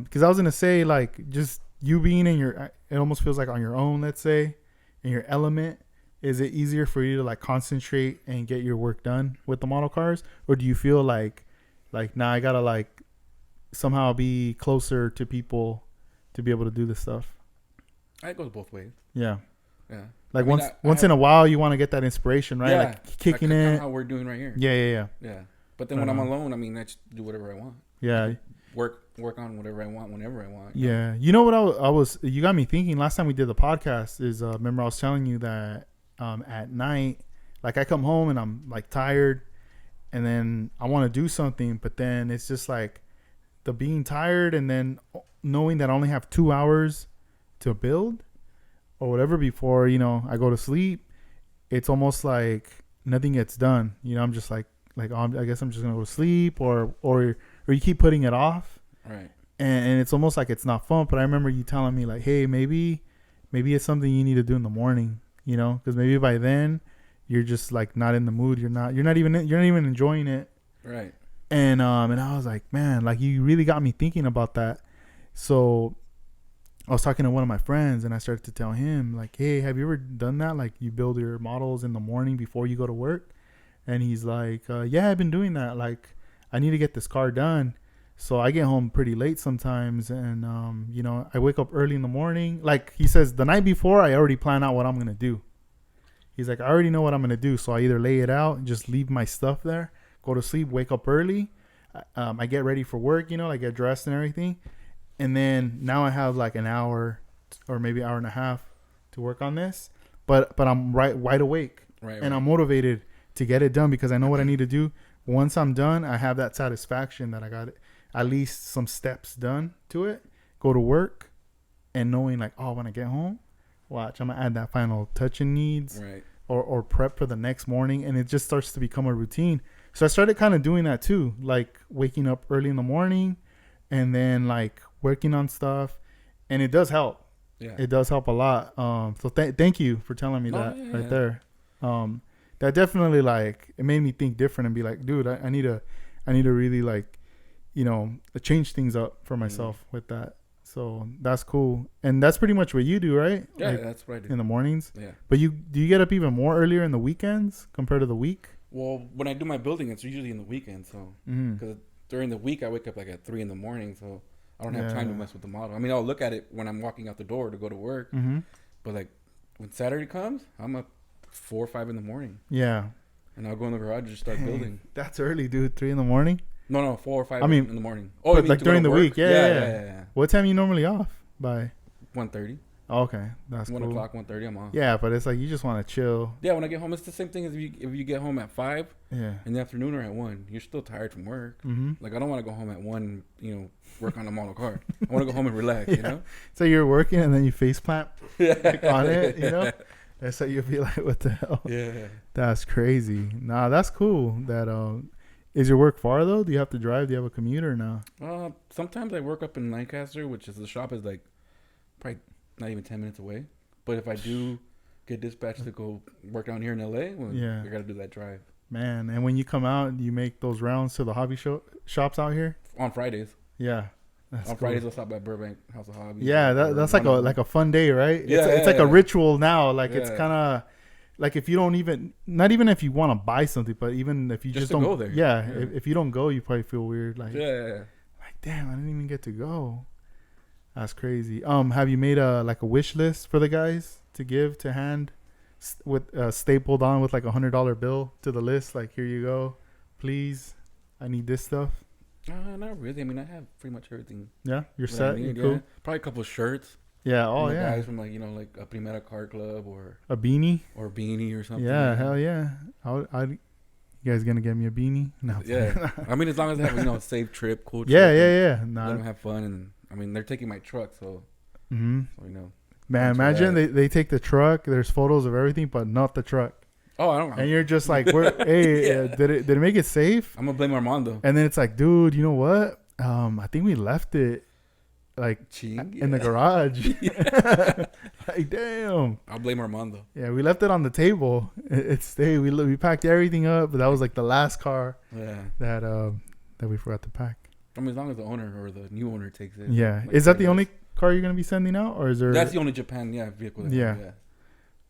Because I was gonna say like just you being in your, it almost feels like on your own. Let's say, in your element. Is it easier for you to like concentrate and get your work done with the model cars, or do you feel like nah, I gotta like somehow be closer to people to be able to do this stuff? It goes both ways. Yeah. Yeah. Like once in a while, you want to get that inspiration, right? Yeah, like kicking like it. How we're doing right here. Yeah. Yeah. But then when I'm alone, I mean, I just do whatever I want. Yeah. Work on whatever I want whenever I want. Yeah. You know what I was? You got me thinking. Last time we did the podcast is remember I was telling you that at night, like I come home and I'm like tired, and then I want to do something, but then it's just like the being tired and then knowing that I only have 2 hours to build or whatever before, I go to sleep. It's almost like nothing gets done. I'm just like I guess I'm just gonna go to sleep or you keep putting it off. Right. And it's almost like it's not fun. But I remember you telling me like, hey, maybe it's something you need to do in the morning, because maybe by then you're just like not in the mood. You're not even enjoying it. Right. And I was like, man, like you really got me thinking about that. So I was talking to one of my friends and I started to tell him like, hey, have you ever done that? Like you build your models in the morning before you go to work? And he's like, yeah, I've been doing that. Like I need to get this car done. So I get home pretty late sometimes. And, I wake up early in the morning. Like he says, the night before, I already plan out what I'm going to do. He's like, I already know what I'm going to do. So I either lay it out and just leave my stuff there, go to sleep, wake up early. I get ready for work, I get dressed and everything. And then now I have like an hour or maybe hour and a half to work on this. But I'm wide awake. Right. I'm motivated to get it done because I know what I need to do. Once I'm done, I have that satisfaction that I got at least some steps done to it. Go to work and knowing like, oh, when I get home, watch, I'm gonna add that final touch and needs, right, or prep for the next morning, and it just starts to become a routine. So I started kind of doing that too, like waking up early in the morning and then like working on stuff, and it does help. Yeah, it does help a lot. So thank you for telling me that there. That definitely like it made me think different and be like, dude, I need to really like, change things up for myself with that. So that's cool. And that's pretty much what you do, right? Yeah, like, that's what I do. In the mornings? Yeah. But do you get up even more earlier in the weekends compared to the week? Well, when I do my building, it's usually in the weekend. So, because during the week, I wake up like at 3 a.m. So I don't have time to mess with the model. I mean, I'll look at it when I'm walking out the door to go to work. Mm-hmm. But like when Saturday comes, I'm up 4 or 5 in the morning. Yeah. And I'll go in the garage and just start building. That's early, dude. 3 a.m? No, 4 or 5 in the morning. Oh, but like during the week. Yeah. Yeah. What time are you normally off by? 1:30. Okay, that's 1 cool. o'clock, 1:30, I'm off. Yeah, but it's like you just want to chill. Yeah, when I get home, it's the same thing as if you get home at 5 Yeah. in the afternoon or at 1. You're still tired from work. Mm-hmm. Like, I don't want to go home at 1, work on a model car. I want to go home and relax, you know? So you're working and then you face plant like, on it, you know? And so you'll be like, what the hell? Yeah. That's crazy. Nah, that's cool. That is your work far though? Do you have to drive? Do you have a commute or no? Sometimes I work up in Lancaster, which is the shop is like probably not even 10 minutes away. But if I do get dispatched to go work down here in LA, well, Yeah. I got to do that drive. Man, and when you come out, you make those rounds to the hobby shops out here? On Fridays. Yeah. That's On cool. Fridays, I'll stop at Burbank House of Hobby. Yeah, that's like a fun day, right? Yeah, it's like a yeah. ritual now. Like it's Yeah. kind of like if you don't even, not even if you want to buy something, but even if you just to don't go there. Yeah, Yeah. If you don't go, you probably feel weird. Like, Yeah. like damn, I didn't even get to go. That's crazy. Have you made a wish list for the guys to give to hand with stapled on with like $100 bill to the list? Like, here you go, please. I need this stuff. Not really. I mean, I have pretty much everything. Yeah, you're that I set. need, You're cool. yeah. Probably a couple of shirts. Yeah. Oh from the yeah. Guys from like a Primera Car Club or A beanie. beanie or something. Yeah. Hell yeah. You guys gonna get me a beanie? No. Yeah. I mean, as long as I have a safe trip, cool trip. Yeah. and Nah. Let them have fun, and I mean, they're taking my truck, so Mm-hmm. so. Man, Into imagine that. they take the truck. There's photos of everything, but not the truck. Oh, I don't. And you're just like, hey, Yeah. did it make it safe? I'm gonna blame Armando. And then it's like, dude, you know what? I think we left it like in the garage. Like, damn. I'll blame Armando. Yeah, we left it on the table. It stayed. We packed everything up, but that was like the last car Yeah. that we forgot to pack. I mean, as long as the owner or the new owner takes it. Yeah. like Is that the Vegas. only car you're gonna be sending out, or is there? That's the only Japan vehicle. That Yeah. I have, yeah.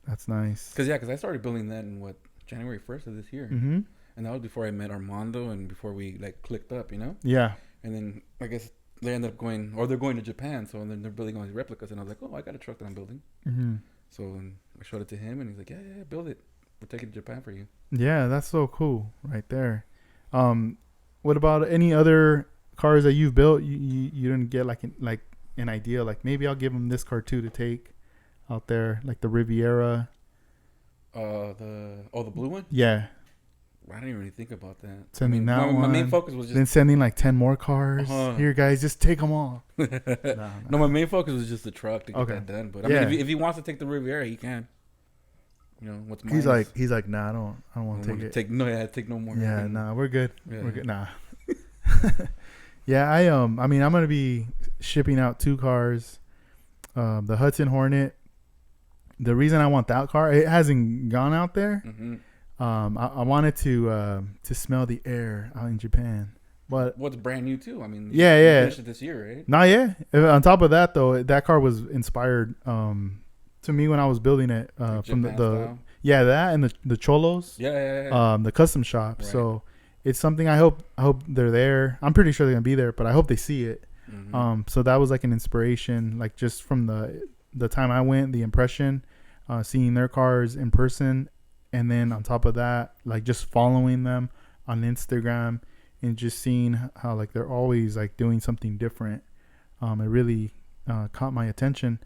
That's nice. Because I started building that in January 1st of this year, Mm-hmm. and that was before I met Armando and before we like clicked up, you know. Yeah. And then I guess they ended up they're going to Japan, so then they're building all these replicas, and I was like, oh, I got a truck that I'm building. Mm-hmm. So I showed it to him, and he's like, yeah, build it. We're taking it to Japan for you. Yeah, that's so cool right there. What about any other cars that you've built? You didn't get like an idea, like maybe I'll give them this car too to take out there, like the Riviera. The blue one. Yeah, I didn't even really think about that. Sending that my one. main focus was just then sending like 10 more cars. Uh-huh. Here, guys, just take them all. No, my main focus was just the truck to get Okay. that done. But I Yeah. mean, if he wants to take the Riviera, he can. You know what's mine? He's like, nah, I don't want to take it. Take no more. Yeah, nah, we're good. Yeah. We're good. Nah. Yeah, I mean, I'm gonna be shipping out 2 cars. The Hudson Hornet. The reason I want that car, it hasn't gone out there. Mm-hmm. I wanted to smell the air out in Japan, but What's brand new too? I mean, Yeah, you yeah. finished it this year, right? not yet. On top of that, though, that car was inspired to me when I was building it Like from Japan the style? that and the Cholos, Yeah. the custom shop. Right. So it's something I hope they're there. I'm pretty sure they're gonna be there, but I hope they see it. Mhm. So that was like an inspiration, like just from the time I went, the impression, seeing their cars in person, and then on top of that, like just following them on Instagram and just seeing how like they're always like doing something different. It really caught my attention,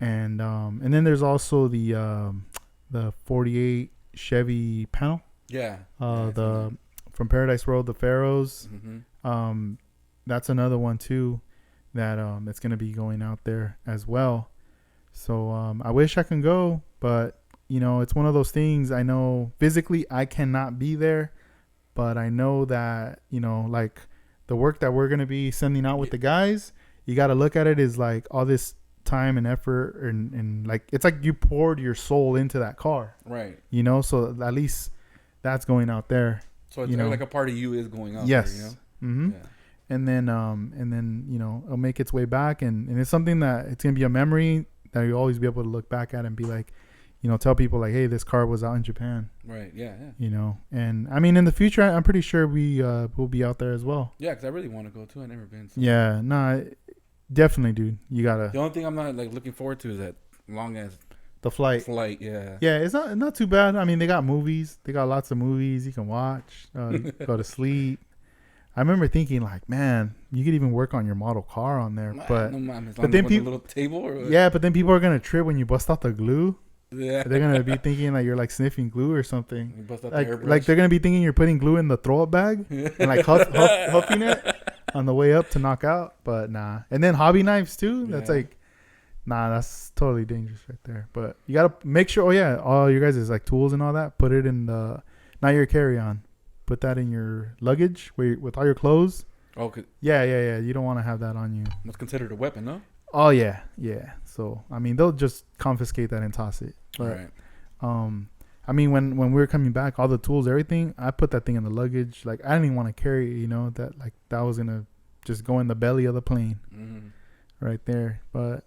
and then there's also the 48 Chevy panel, Yeah. from Paradise Road, the Pharaohs. Mm-hmm. That's another one too that that's gonna be going out there as well. So I wish I can go, but it's one of those things. I know physically I cannot be there, but I know that like the work that we're gonna be sending out with the guys, you got to look at it as like all this time and effort, and like it's like you poured your soul into that car, Right. so at least that's going out there. So it's like a part of you is going out Yes. there, Mm-hmm. Yeah. And then it'll make its way back, and it's something that it's gonna be a memory that you'll always be able to look back at and be like, tell people like, hey, this car was out in Japan. Right. Yeah. And I mean, in the future, I'm pretty sure we will be out there as well. Yeah, because I really want to go too. I've never been. So. Yeah, nah, definitely, dude. You gotta The only thing I'm not like looking forward to is that long ass the flight. Yeah. Yeah, it's not too bad. I mean, they got movies. They got lots of movies you can watch. Go to sleep. I remember thinking like, man, you could even work on your model car on there. But then people, little table or what? Yeah, but then people are gonna trip when you bust out the glue. Yeah. They're gonna be thinking like you're like sniffing glue or something. You bust out Like, the airbrush. like they're gonna be thinking you're putting glue in the throw up bag and like huffing it on the way up to knock out. But nah. And then hobby knives too. That's like, nah, that's totally dangerous right there. But you gotta make sure. Oh yeah, all your guys is like tools and all that. Put it in the not your carry on. Put that in your luggage with all your clothes. Okay. Yeah. You don't want to have that on you. It's considered a weapon, no? Oh yeah. So I mean, they'll just confiscate that and toss it. But I mean, when we were coming back, all the tools, everything, I put that thing in the luggage. Like I didn't even want to carry it, you know, that was gonna just go in the belly of the plane, right there. But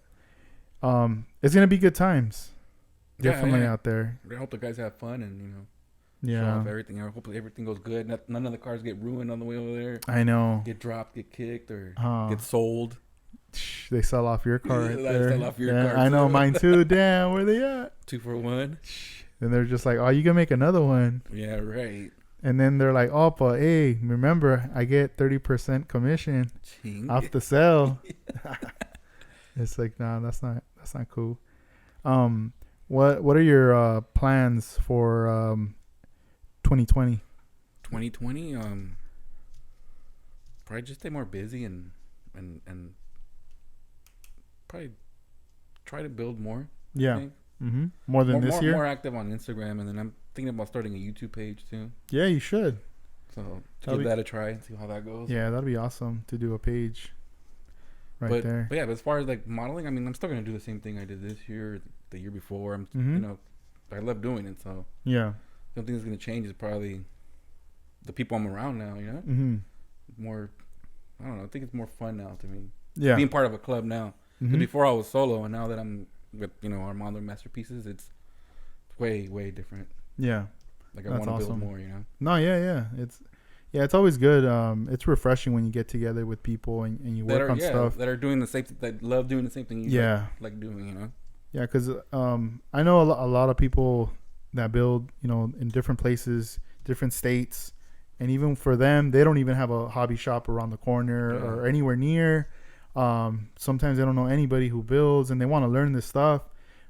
it's gonna be good times, definitely out there. I hope the guys have fun and show Yeah. off everything. Hopefully everything goes good. None of the cars get ruined on the way over there. I know. Get dropped, get kicked, or Oh. get sold. They sell off your car right They there. sell off your car, I know, too. mine too. Damn, where they at? 2 for 1. And they're just like, oh, you can make another one. Yeah, right. And then they're like, oh, but hey, remember, I get 30% commission Ching. off the sale. It's like, nah, that's not cool. What are your plans for 2020? 2020, probably just stay more busy and probably try to build more. Yeah. More than this year? More active on Instagram, and then I'm thinking about starting a YouTube page too. Yeah, you should. So give that a try and see how that goes. Yeah, that'd be awesome to do a page there. But yeah, but as far as like modeling, I mean, I'm still gonna do the same thing I did this year, the year before. I'm, I love doing it. So yeah, the only thing that's gonna change is probably the people I'm around now. More, I don't know. I think it's more fun now to me. Yeah, being part of a club now. Because before I was solo, and now that I'm with Armando Masterpieces, it's way different. Yeah, like I want to build more. No, yeah. It's always good. It's refreshing when you get together with people and you work on stuff that are doing the same, that love doing the same thing you like doing. Yeah, because I know a lot of people that build in different places, different states, and even for them, they don't even have a hobby shop around the corner or anywhere near. Sometimes they don't know anybody who builds and they want to learn this stuff,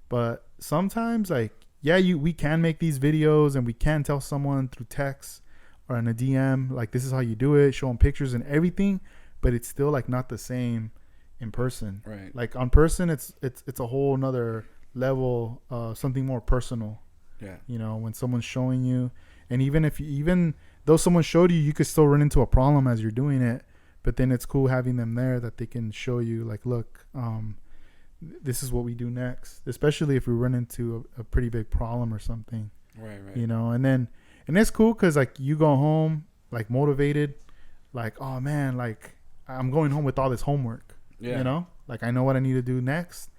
but sometimes we can make these videos and we can tell someone through text or in a DM, like, this is how you do it, show them pictures and everything, but it's still like not the same in person. Right. Like on person, it's a whole nother level, something more personal. Yeah. When someone's showing you, and even though someone showed you, you could still run into a problem as you're doing it. But then it's cool having them there that they can show you, like, look, this is what we do next. Especially if we run into a pretty big problem or something. Right. And it's cool because, like, you go home, like, motivated. Like, oh, man, like, I'm going home with all this homework. Yeah. Like, I know what I need to do next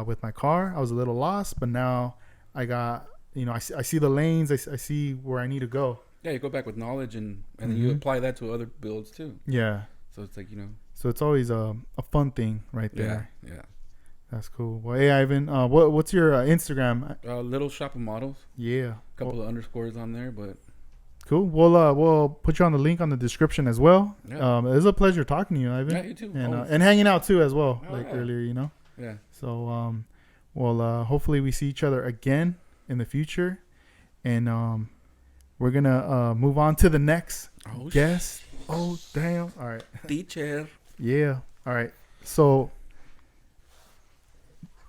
with my car. I was a little lost, but now I got, I see the lanes. I see where I need to go. Yeah, you go back with knowledge and then you apply that to other builds too. Yeah. So it's like, So it's always a fun thing right there. Yeah. That's cool. Well, hey, Ivan, what's your Instagram? Little Shop of Models. Yeah. A couple of underscores on there, but. Cool. We'll put you on the link on the description as well. Yeah. It was a pleasure talking to you, Ivan. Yeah, you too. And hanging out too as well, earlier, Yeah. So, hopefully we see each other again in the future. And we're going to move on to the next guest. Oh, damn. All right. Teacher. Yeah. All right. So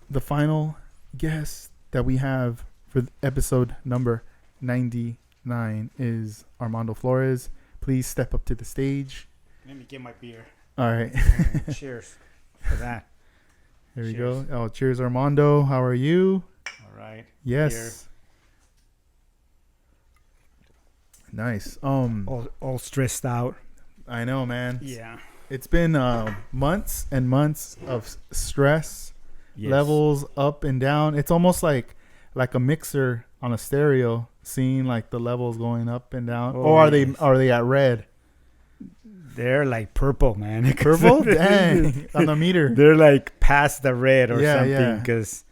the final guest that we have for episode number 99 is Armando Flores. Please step up to the stage. Let me get my beer. All right. Cheers for that. There we go. Oh, cheers, Armando. How are you? All right. Yes. Beer. Nice. All stressed out. I know, man. Yeah. It's been months and months of stress, Yes. levels up and down. It's almost like a mixer on a stereo, seeing like the levels going up and down. Oh, or yes. are they at red? They're like purple, man. Purple? Dang. On the meter. They're like past the red or Yeah, something because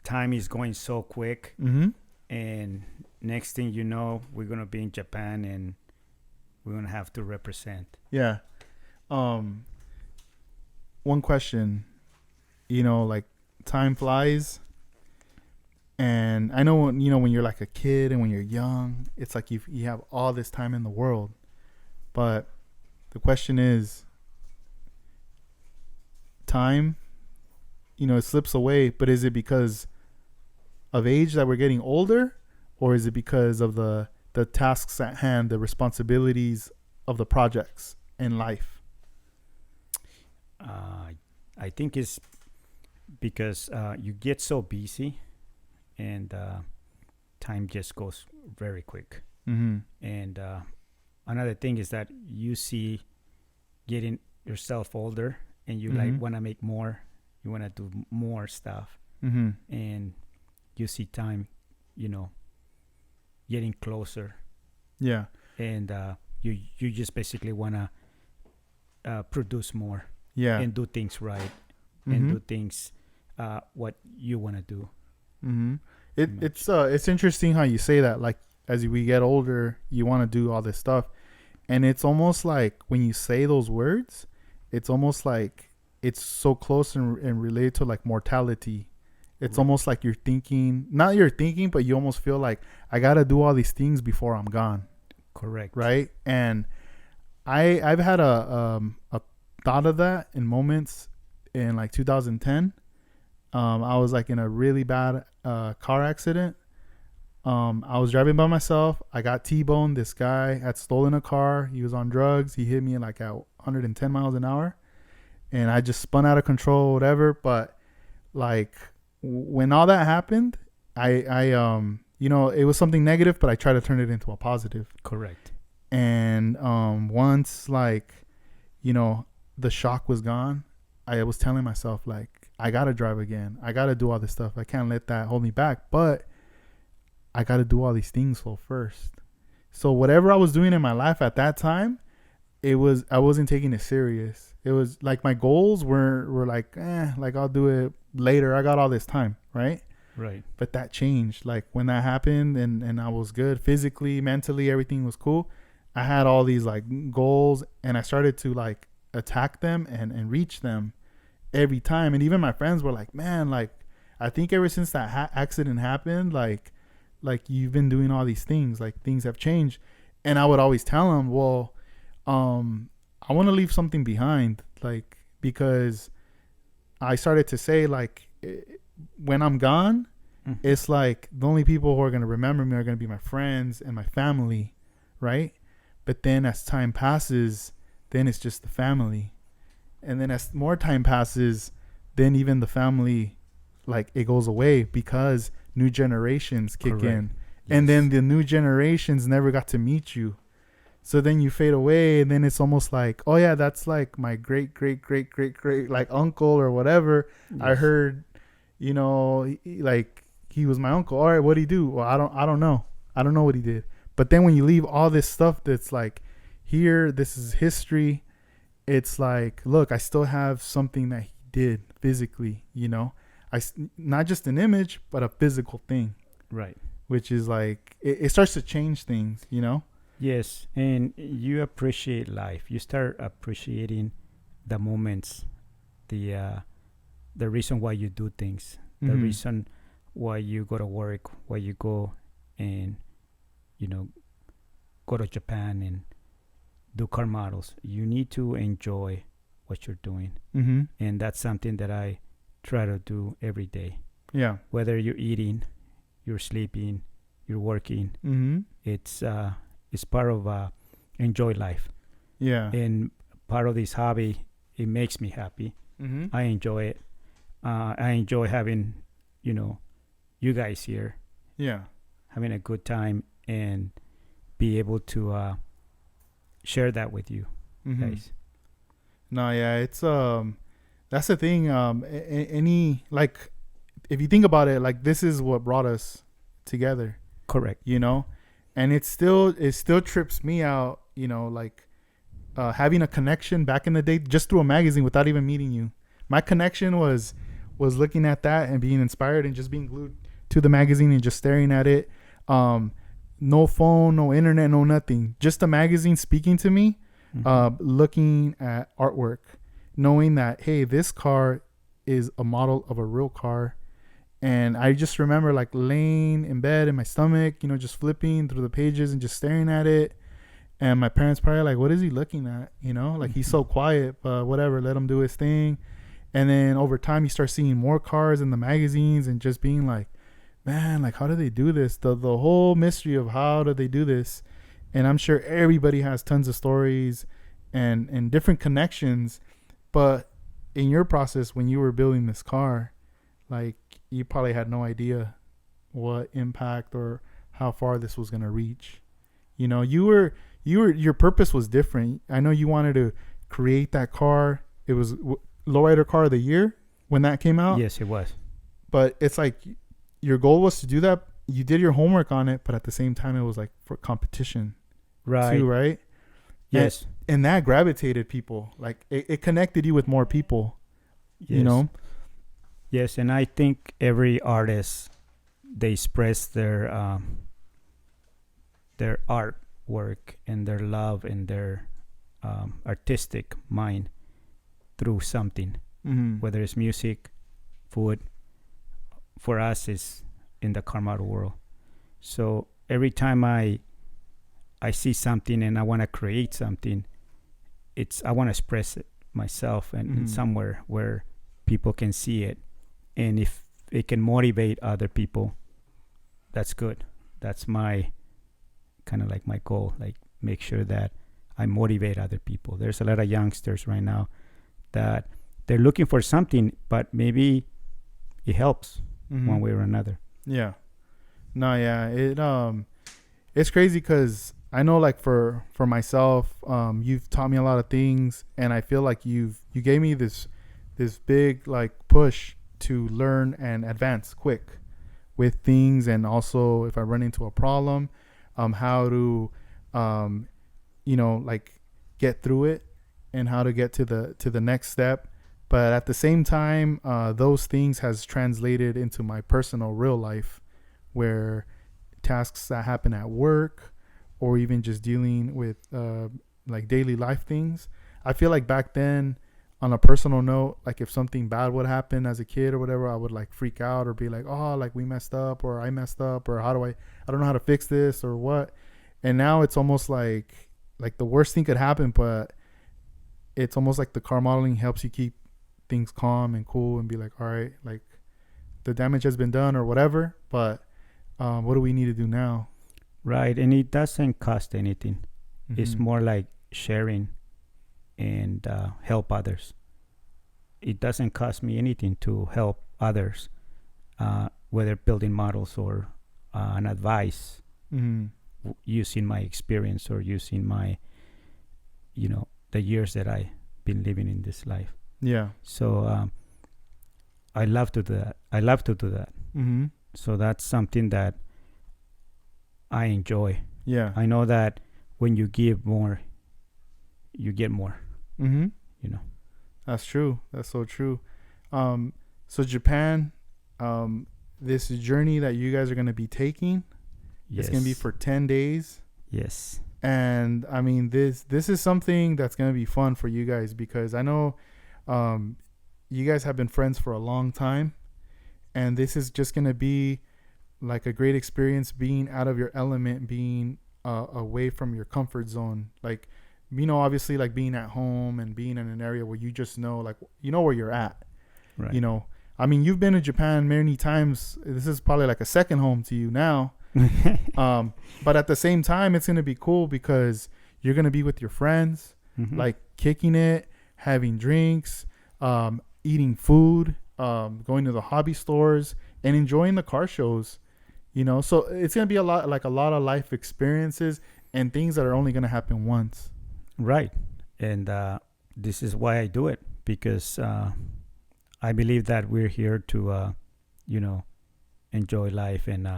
time is going so quick. Mm-hmm. And next thing you know, we're going to be in Japan and we're gonna have to represent. Yeah. One question, like time flies, and I know when you're like a kid and when you're young, it's like you have all this time in the world, but the question is, time, it slips away, but is it because of age that we're getting older, or is it because of the tasks at hand, the responsibilities of the projects in life? I think it's because you get so busy, and time just goes very quick. Mm-hmm. And another thing is that you see getting yourself older, and you like want to make more, you want to do more stuff, and you see time, getting closer. Yeah. And you just basically want to produce more. Yeah. And do things right, and do things what you want to do. Mm-hmm. It's interesting how you say that. Like, as we get older, you want to do all this stuff, and it's almost like when you say those words, it's almost like it's so close and related to like mortality. It's almost like you're thinking, but you almost feel like I gotta do all these things before I'm gone. Correct. Right. And I've had a thought of that in moments in like 2010. I was like in a really bad car accident. I was driving by myself. I got T-boned. This guy had stolen a car. He was on drugs. He hit me like at 110 miles an hour, and I just spun out of control, whatever. But like when all that happened, I it was something negative, but I tried to turn it into a positive. Correct. And once like the shock was gone, I was telling myself like, I gotta drive again. I gotta do all this stuff. I can't let that hold me back. But I gotta do all these things first. So whatever I was doing in my life at that time, I wasn't taking it serious. It was like my goals were like, like I'll do it later. I got all this time, right? Right. But that changed. Like when that happened, and I was good physically, mentally, everything was cool. I had all these like goals, and I started to like attack them and reach them every time. And even my friends were like, man, like I think ever since that accident happened, like you've been doing all these things, like things have changed. And I would always tell them, well, I want to leave something behind, like, because I started to say like when I'm gone, it's like the only people who are going to remember me are going to be my friends and my family, right? But then as time passes, then it's just the family. And then as more time passes, then even the family, like it goes away because new generations kick in. Yes. And then the new generations never got to meet you. So then you fade away, and then it's almost like, oh yeah, that's like my great like uncle or whatever. Yes. I heard, like he was my uncle. All right, what'd he do? Well, I don't know. I don't know what he did. But then when you leave all this stuff that's like, here, this is history. It's like, look, I still have something that he did physically, not just an image, but a physical thing. Right. Which is like, it starts to change things, Yes. And you appreciate life. You start appreciating the moments, the reason why you do things, the reason why you go to work, why you go and, go to Japan and do car models. You need to enjoy what you're doing. Mm-hmm. And that's something that I try to do every day. Yeah. Whether you're eating, you're sleeping, you're working, it's part of enjoy life. Yeah. And part of this hobby, it makes me happy. I enjoy it. I enjoy having, you guys here. Yeah. Having a good time and be able to share that with you guys. No, yeah, it's that's the thing. Any like, if you think about it, like this is what brought us together. Correct. And it still trips me out. Like having a connection back in the day just through a magazine without even meeting you. My connection was looking at that and being inspired and just being glued to the magazine and just staring at it. no phone, no internet, no nothing. Just a magazine speaking to me, looking at artwork, knowing that, hey, this car is a model of a real car. And I just remember like laying in bed in my stomach, you know, just flipping through the pages and just staring at it. And my parents probably like, what is he looking at? You know, like he's so quiet, but whatever, let him do his thing. And then over time, you start seeing more cars in the magazines and just being like, man, like, how do they do this? The whole mystery of how do they do this? And I'm sure everybody has tons of stories and different connections. But in your process, when you were building this car, like, you probably had no idea what impact or how far this was going to reach. You know, your purpose was different. I know you wanted to create that car. It was lowrider car of the year when that came out. Yes, it was. But it's like your goal was to do that. You did your homework on it, but at the same time, it was like for competition, Right. too, right? Yes. And that gravitated people. Like it connected you with more people. Yes. You know. Yes, and I think every artist, they express their artwork and their love and their artistic mind through something, whether it's music, food. For us, is in the car model world. So every time I see something and I want to create something, I want to express it myself and in somewhere where people can see it. And if it can motivate other people, that's good. That's my kind of like my goal, like make sure that I motivate other people. There's a lot of youngsters right now that they're looking for something, but maybe it helps one way or another. Yeah. No, yeah. It's crazy because I know, like, for myself, you've taught me a lot of things, and I feel like you gave me this big, like, push to learn and advance quick with things. And also if I run into a problem, how to, you know, like, get through it and how to get to the next step. But at the same time, those things has translated into my personal real life, where tasks that happen at work or even just dealing with like daily life things. I feel like back then, on a personal note, like if something bad would happen as a kid or whatever, I would like freak out or be like, oh, like we messed up or I messed up or I don't know how to fix this or what. And now it's almost like the worst thing could happen, but it's almost like the car modeling helps you keep things calm and cool and be like, all right, like the damage has been done or whatever, but what do we need to do now? Right. And it doesn't cost anything. It's more like sharing and help others. It doesn't cost me anything to help others, whether building models or an advice, using my experience or using my, the years that I've been living in this life. Yeah. So I love to do that. So that's something that I enjoy. Yeah. I know that when you give more, you get more. That's true. That's so true. So Japan, this journey that you guys are going to be taking, yes, it's going to be for 10 days. Yes. And I mean, this is something that's going to be fun for you guys, because I know you guys have been friends for a long time, and this is just going to be like a great experience, being out of your element, being away from your comfort zone. Like, obviously, like being at home and being in an area where you just know, like, where you're at. Right. I mean, you've been to Japan many times. This is probably like a second home to you now. But at the same time, it's going to be cool because you're going to be with your friends, like kicking it, having drinks, eating food, going to the hobby stores and enjoying the car shows, so it's going to be a lot of life experiences and things that are only going to happen once. Right. And this is why I do it, because I believe that we're here to, enjoy life and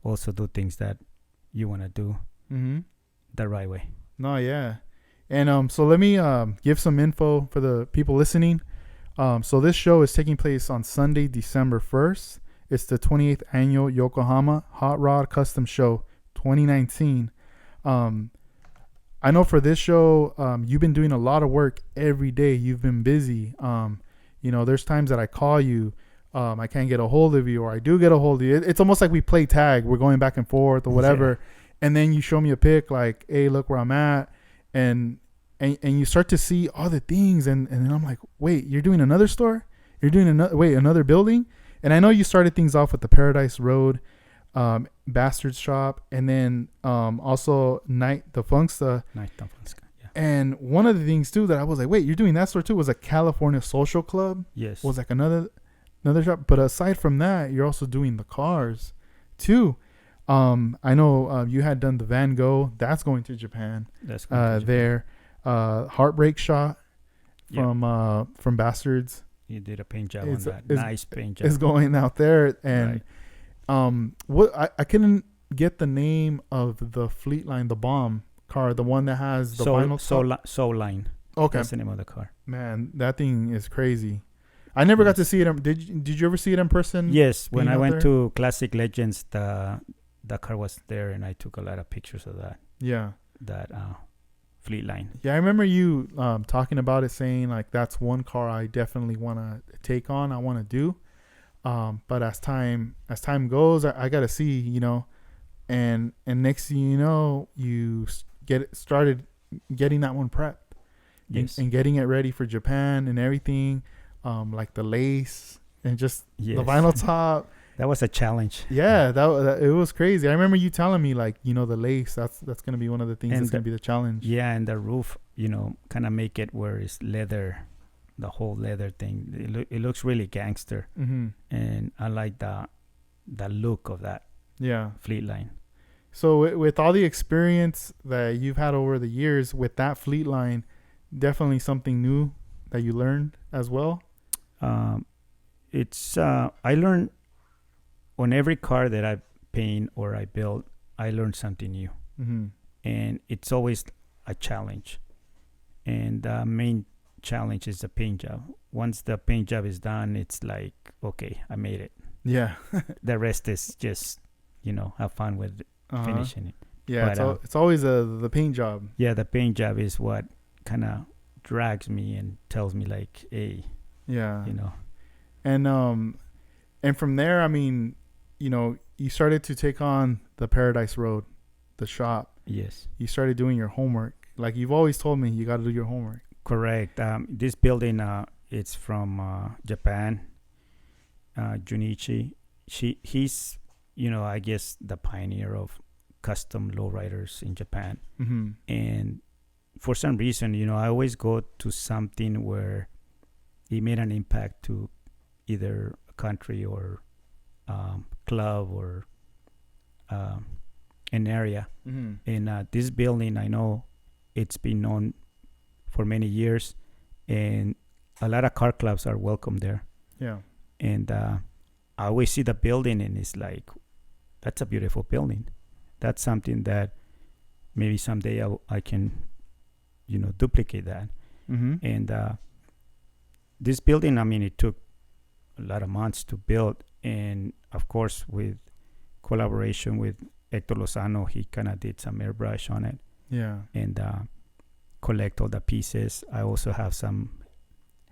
also do things that you want to do the right way. No, yeah. And so let me give some info for the people listening. So this show is taking place on Sunday, December 1st. It's the 28th annual Yokohama Hot Rod Custom Show 2019. I know for this show, you've been doing a lot of work every day. You've been busy. There's times that I call you, I can't get a hold of you, or I do get a hold of you. It's almost like we play tag. We're going back and forth or whatever. And then you show me a pic like, hey, look where I'm at. And you start to see all the things. And then I'm like, wait, you're doing another store? You're doing another building? And I know you started things off with the Paradise Road, Bastard's Shop, and then also Night the Funksta. Night the Funksta, yeah. And one of the things too that I was like, wait, you're doing that store too, was a California Social Club. Yes. Was like another shop. But aside from that, you're also doing the cars too. I know you had done the Van Gogh. That's going to Japan. That's going to there. Heartbreak Shot from Bastards. You did a paint job on that. Nice paint job. It's going out there. And what I couldn't get the name of the Fleet Line, the bomb car, the one that has the vinyl. Soul Line. Okay. That's the name of the car. Man, that thing is crazy. I never got to see it. Did you ever see it in person? Yes, when I went to Classic Legends, the car was there, and I took a lot of pictures of that. Yeah. That Fleet Line. Yeah, I remember you talking about it, saying like that's one car I definitely want to take on. I want to do. But as time goes, I got to see, and next thing you know, you started getting that one prepped. Yes. And getting it ready for Japan and everything, like the lace and just the vinyl top. That was a challenge. Yeah, that it was crazy. I remember you telling me like, the lace, that's going to be one of the things that's going to be the challenge. Yeah, and the roof, kind of make it where it's leather, the whole leather thing. It looks really gangster. Mm-hmm. And I like the look of that Fleet Line. So with all the experience that you've had over the years with that Fleet Line, definitely something new that you learned as well? I learned on every car that I paint or I build, I learn something new. Mm-hmm. And it's always a challenge. And the main challenge is the paint job. Once the paint job is done, it's like, okay, I made it. Yeah. The rest is just, have fun with finishing it. Yeah, but, it's always the paint job. Yeah, the paint job is what kind of drags me and tells me like, hey, and from there, I mean, you started to take on the Paradise Road, the shop. Yes. You started doing your homework. Like you've always told me, you got to do your homework. Correct. This building, it's from Japan. Junichi, he's, I guess the pioneer of custom lowriders in Japan. Mm-hmm. And for some reason, I always go to something where he made an impact to either a country or club or an area. Mm-hmm. And this building, I know it's been known for many years, and a lot of car clubs are welcome there. Yeah. And I always see the building, and it's like, that's a beautiful building. That's something that maybe someday I can, duplicate that. Mm-hmm. And this building, I mean, it took a lot of months to build. And, of course, with collaboration with Hector Lozano, he kind of did some airbrush on it. Yeah. And collect all the pieces. I also have some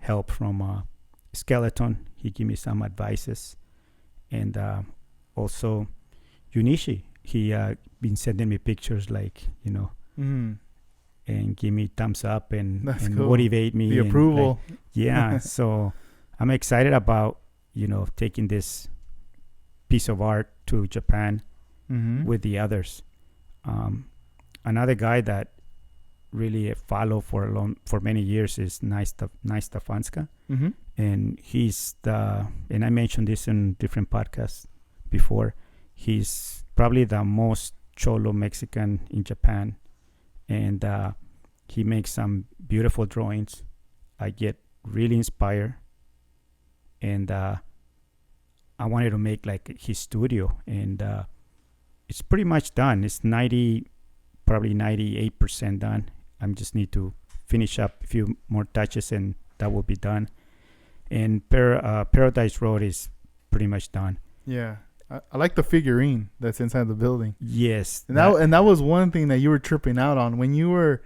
help from Skeleton. He gave me some advices. And also Junichi, he been sending me pictures like, mm-hmm. and give me thumbs up and cool. Motivate me. The approval. Like, yeah. So I'm excited about, taking this piece of art to Japan mm-hmm. with the others. Another guy that really follow for many years is Nice Stefanska. Mm-hmm. And and I mentioned this in different podcasts before, he's probably the most cholo Mexican in Japan. And he makes some beautiful drawings. I get really inspired. And I wanted to make like his studio. And it's pretty much done. It's probably 98% done. I just need to finish up a few more touches and that will be done. And Paradise Road is pretty much done. Yeah. I like the figurine that's inside the building. Yes. And that was one thing that you were tripping out on when you were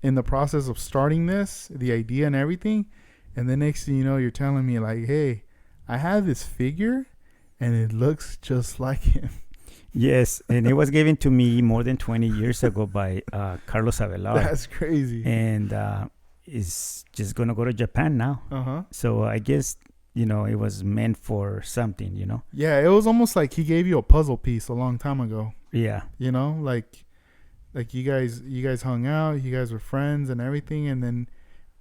in the process of starting this, the idea and everything. And the next thing you know, you're telling me like, hey, I have this figure and it looks just like him. Yes, and it was given to me more than 20 years ago by Carlos Avelar. That's crazy. And is just going to go to Japan now. Uh-huh. So I guess, you know, it was meant for something, you know? Yeah, it was almost like he gave you a puzzle piece a long time ago. Yeah. You know, like you guys hung out, you guys were friends and everything, and then,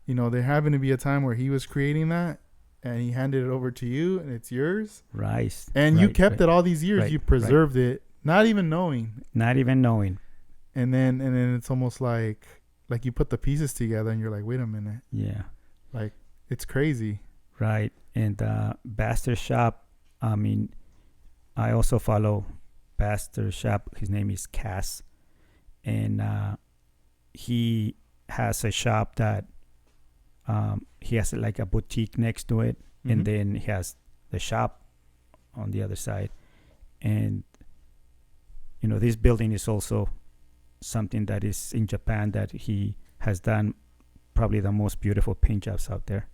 you know, there happened to be a time where he was creating that and he handed it over to you and it's yours. Right. And you kept it all these years. Right, You preserved it, not even knowing. Not even knowing. And then it's almost like you put the pieces together and you're like, wait a minute. Yeah. Like, it's crazy. Right. And Bastard Shop, I mean, I also follow Bastard Shop. His name is Cass. And he has a shop that he has like a boutique next to it. Mm-hmm. And then he has the shop on the other side. And, you know, this building is also something that is in Japan that he has done probably the most beautiful paint jobs out there.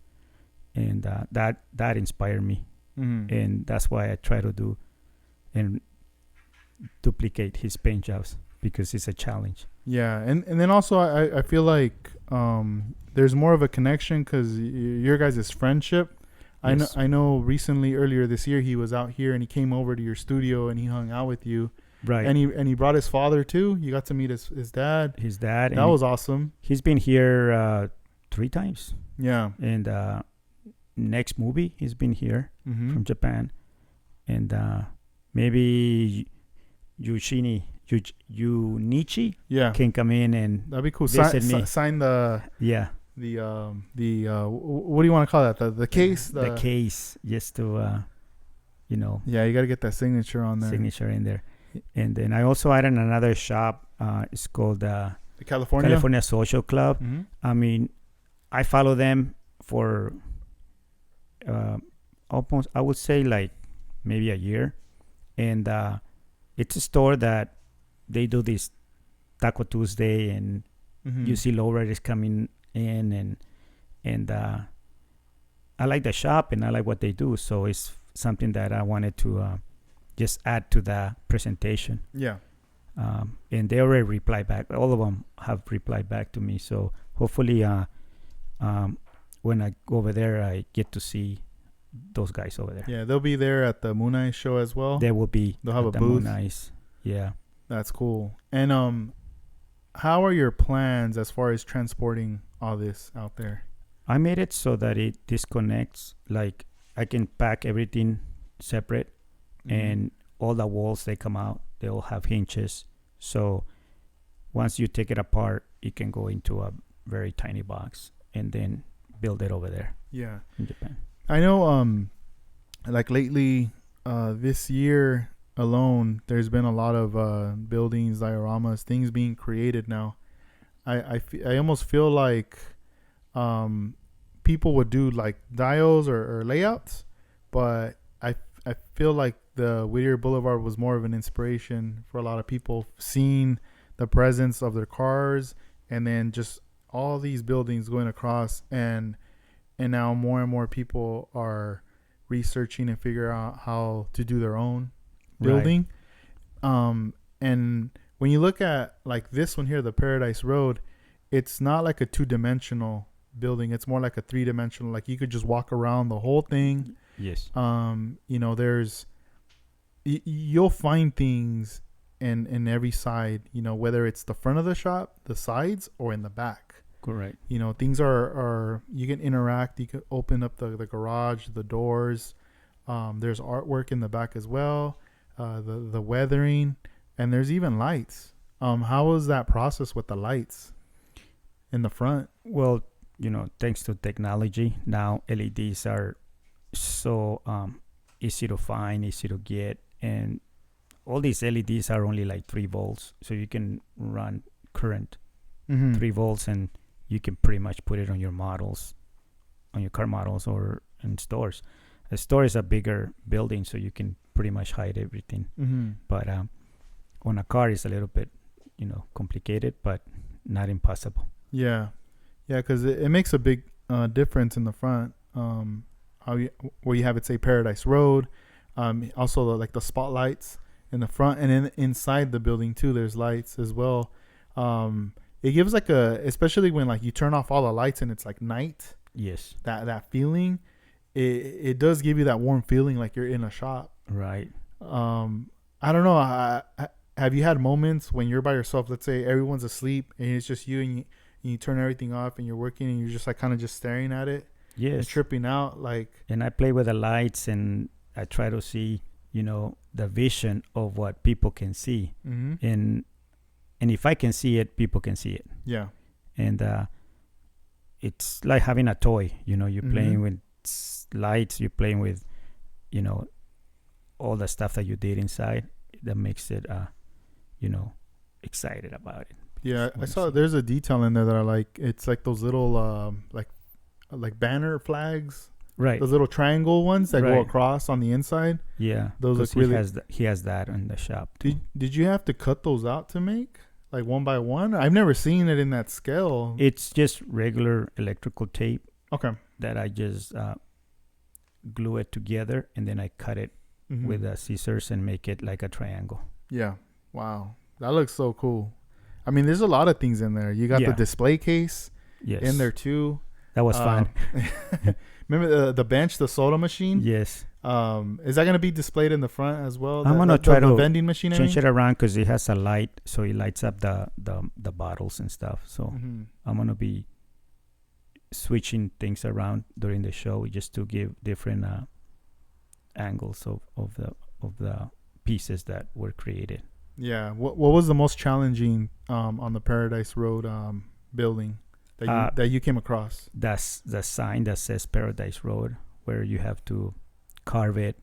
And that inspired me. Mm-hmm. And that's why I try to do and duplicate his paint jobs because it's a challenge. Yeah. And then also I feel like there's more of a connection because your guys' friendship. Yes. I know recently, earlier this year, he was out here and he came over to your studio and he hung out with you. Right. And he brought his father too. You got to meet his dad. His dad. That was awesome. He's been here 3 times. Yeah. And next movie, he's been here from Japan. And maybe Yunichi can come in and that'd be cool. visit me. Sign the what do you want to call that? The case. The case, just to you know. Yeah, you got to get that signature on there. Signature in there. And then I also added another shop. It's called the California Social Club. Mm-hmm. I mean, I follow them for almost, I would say, like maybe a year. And it's a store that they do this Taco Tuesday, and you see lowriders coming in, and I like the shop and I like what they do. So it's something that I wanted to just add to the presentation. Yeah. And they already replied back. All of them have replied back to me. So hopefully when I go over there, I get to see those guys over there. Yeah, they'll be there at the Moon Eye show as well. They will be. They'll have at a the booth. Moon Eyes. Yeah. That's cool. And how are your plans as far as transporting all this out there? I made it so that it disconnects. Like I can pack everything separate, and all the walls, they come out. They all have hinges. So once you take it apart, it can go into a very tiny box and then build it over there. Yeah. In Japan. I know like lately this year alone, there's been a lot of buildings, dioramas, things being created now. I almost feel like people would do like dials or layouts, but I feel like the Whittier Boulevard was more of an inspiration for a lot of people, seeing the presence of their cars and then just all these buildings going across, and now more and more people are researching and figure out how to do their own building. Right. And when you look at like this one here, the Paradise Road, it's not like a 2-dimensional building. It's more like a 3-dimensional, like you could just walk around the whole thing. Yes. You know, there's you'll find things in every side, you know, whether it's the front of the shop, the sides, or in the back. Correct. You know, things are you can interact. You can open up the garage, the doors. There's artwork in the back as well. The weathering, and there's even lights. How was that process with the lights in the front? Well, you know, thanks to technology, now LEDs are so easy to find, easy to get, and all these LEDs are only like 3 volts, so you can run current 3 volts, and you can pretty much put it on your models, on your car models, or in stores. A store is a bigger building, so you can pretty much hide everything. Mm-hmm. But on a car, it's a little bit, complicated, but not impossible. Yeah, yeah, because it makes a big difference in the front. Where you have it say Paradise Road, also like the spotlights in the front and inside the building too. There's lights as well. It gives like especially when like you turn off all the lights and it's like night. Yes. That feeling, it does give you that warm feeling like you're in a shop. Right. I don't know. Have you had moments when you're by yourself? Let's say everyone's asleep and it's just you and you turn everything off and you're working and you're just like kind of just staring at it. Yes. And tripping out like. And I play with the lights and I try to see, the vision of what people can see. Mm-hmm. And if I can see it, people can see it. Yeah. And it's like having a toy. You're Mm-hmm. playing with lights. You're playing with, all the stuff that you did inside that makes it, excited about it. Yeah, I saw there's a detail in there that I like. It's like those little like banner flags. Right. Those little triangle ones that go Right. across on the inside. Yeah. Those look 'cause really. he has that in the shop too. Did you have to cut those out to make like one by one? I've never seen it in that scale. It's just regular electrical tape Okay. that I just glue it together and then I cut it Mhm. with scissors and make it like a triangle. Yeah. Wow. That looks so cool. I mean, there's a lot of things in there. You got the Yeah. display case Yes. in there too. That was fun. Remember the bench, the soda machine? Yes. Is that going to be displayed in the front as well? I'm gonna the try to vending machine. Change it around because it has a light, so it lights up the bottles and stuff. So Mm-hmm. I'm gonna be switching things around during the show just to give different angles of the pieces that were created. Yeah. What was the most challenging on the Paradise Road building that you came across? That's the sign that says Paradise Road, where you have to carve it,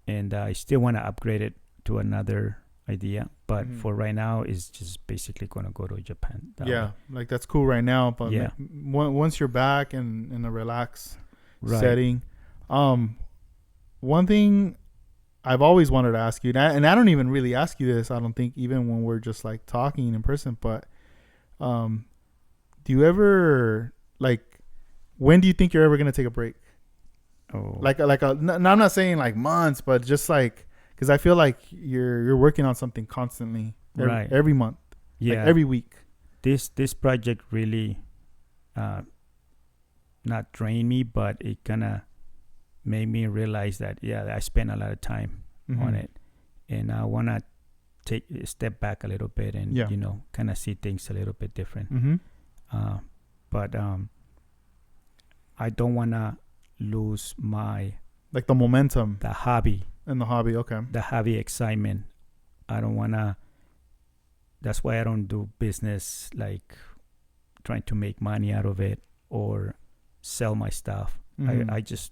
and I still want to upgrade it to another idea, but Mhm. for right now, it's just basically gonna go to Japan. that Yeah, way. like that's cool right now, but Yeah. once you're back in a relaxed Right. setting, one thing I've always wanted to ask you, and I don't even really ask you this, I don't think, even when we're just like talking in person, but do you ever when do you think you're ever gonna take a break? Oh, I'm not saying like months, but just like, because I feel like you're working on something constantly, Right. every month, yeah. every week. This project really not drained me, but it kind of made me realize that I spent a lot of time on it, and I want to take a step back a little bit and Yeah. kind of see things a little bit different. Mm-hmm. But I don't want to lose Like the momentum the hobby in the hobby. Okay. excitement. I don't want to. That's why I don't do business like trying to make money out of it or sell my stuff. Mhm. I just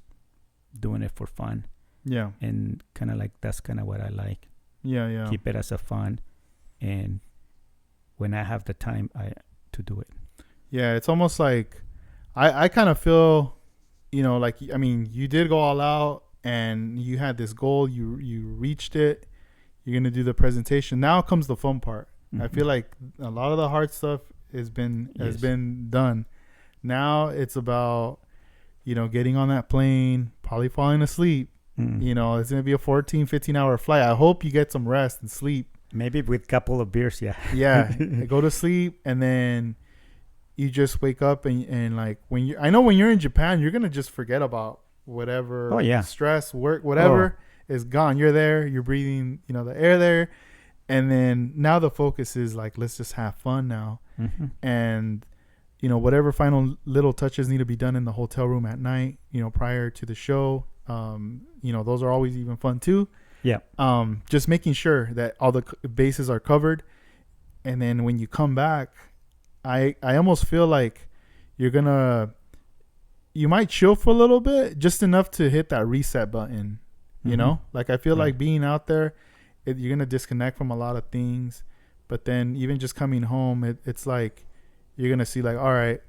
doing it for fun, Yeah. and kind of like that's kind of what I like. Yeah. Keep it as a fun, and when I have the time, to do it. Yeah. It's almost like I kind of feel, like, I mean, you did go all out and you had this goal, you reached it. You're going to do the presentation. Now comes the fun part. I feel like a lot of the hard stuff has been done. Now it's about, getting on that plane, probably falling asleep. Mm. It's going to be a 14-15 hour flight. I hope you get some rest and sleep. Maybe with a couple of beers, yeah. Yeah. Go to sleep, and then you just wake up and like I know when you're in Japan, you're going to just forget about whatever stress, work, whatever is gone. You're there, you're breathing, the air there. And then now the focus is like, let's just have fun now. Mm-hmm. And, whatever final little touches need to be done in the hotel room at night, prior to the show, those are always even fun too. Yeah. Just making sure that all the bases are covered. And then when you come back, I almost feel like you might chill for a little bit, just enough to hit that reset button, like I feel like being out there, you're going to disconnect from a lot of things, but then even just coming home, it's like, you're going to see like, all right,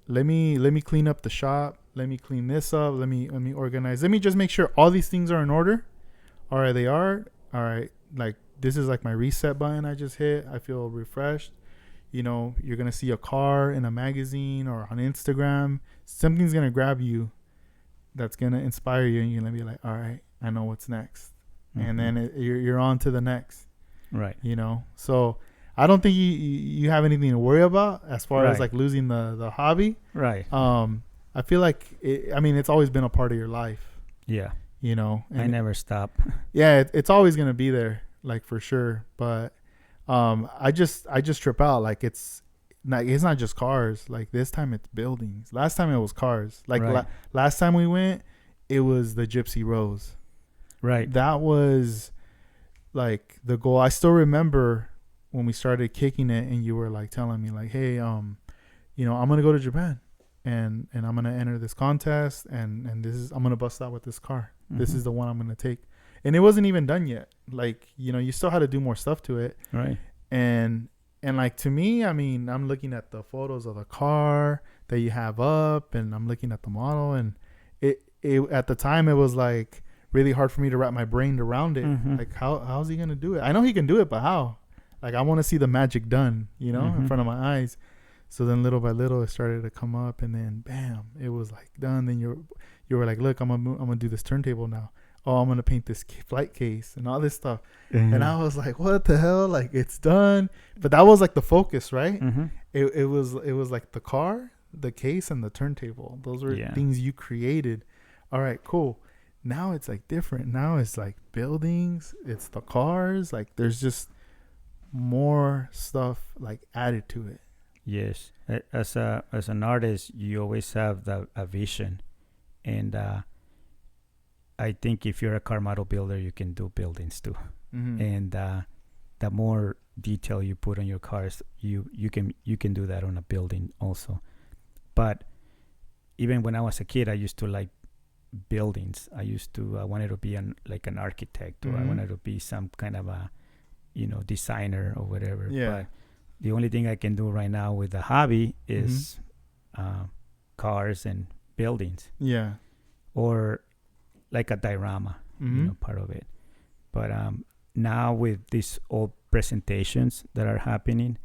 let me clean up the shop. let me clean this up. Let me organize. Let me just make sure all these things are in order. All right, they are. All right, like this is like my reset button I just hit. I feel refreshed. You know, you're gonna see a car in a magazine or on Instagram. Something's gonna grab you that's gonna inspire you, and you're gonna be like, all right, I know what's next. And then you're on to the next. Right. You know, so I don't think you have anything to worry about as far as Right. like losing the hobby. Right. I feel like it's always been a part of your life. Yeah. You know, I never stop. Yeah, it's always gonna be there, like for sure. But I just trip out. Like it's not just cars. Like this time it's buildings. Last time it was cars. Like Right. last time we went, it was the Gypsy Rose. Right. That was like the goal. I still remember when we started kicking it, and you were like telling me like, hey, you know, I'm gonna go to Japan, and I'm gonna enter this contest, and I'm gonna bust out with this car. This is the one I'm gonna take. And it wasn't even done yet. Like, you know, you still had to do more stuff to it. Right. And like, to me, I mean, I'm looking at the photos of the car that you have up, and I'm looking at the model, and it at the time it was like really hard for me to wrap my brain around it. Like, how's he gonna do it? I know he can do it, but how? Like, I want to see the magic done, you know, in front of my eyes. So then little by little it started to come up, and then bam, it was like done. Then you were like, look, I'm gonna do this turntable now. Oh, I'm gonna paint this flight case and all this stuff. And I was like, what the hell? Like, it's done. But that was like the focus, right? It was like the car, the case, and the turntable. Those were things you created. All right, cool. Now it's like different. Now it's like buildings. It's the cars. Like, there's just more stuff like added to it. Yes. As an artist, you always have a vision, and I think if you're a car model builder, you can do buildings too. And the more detail you put on your cars, you can do that on a building also. But even when I was a kid, I used to like buildings. I wanted to be an architect, or I wanted to be some kind of a, you know, designer or whatever. Yeah. But the only thing I can do right now with the hobby is cars and buildings. Yeah. Or like a diorama, you know, part of it. But now with these old presentations that are happening,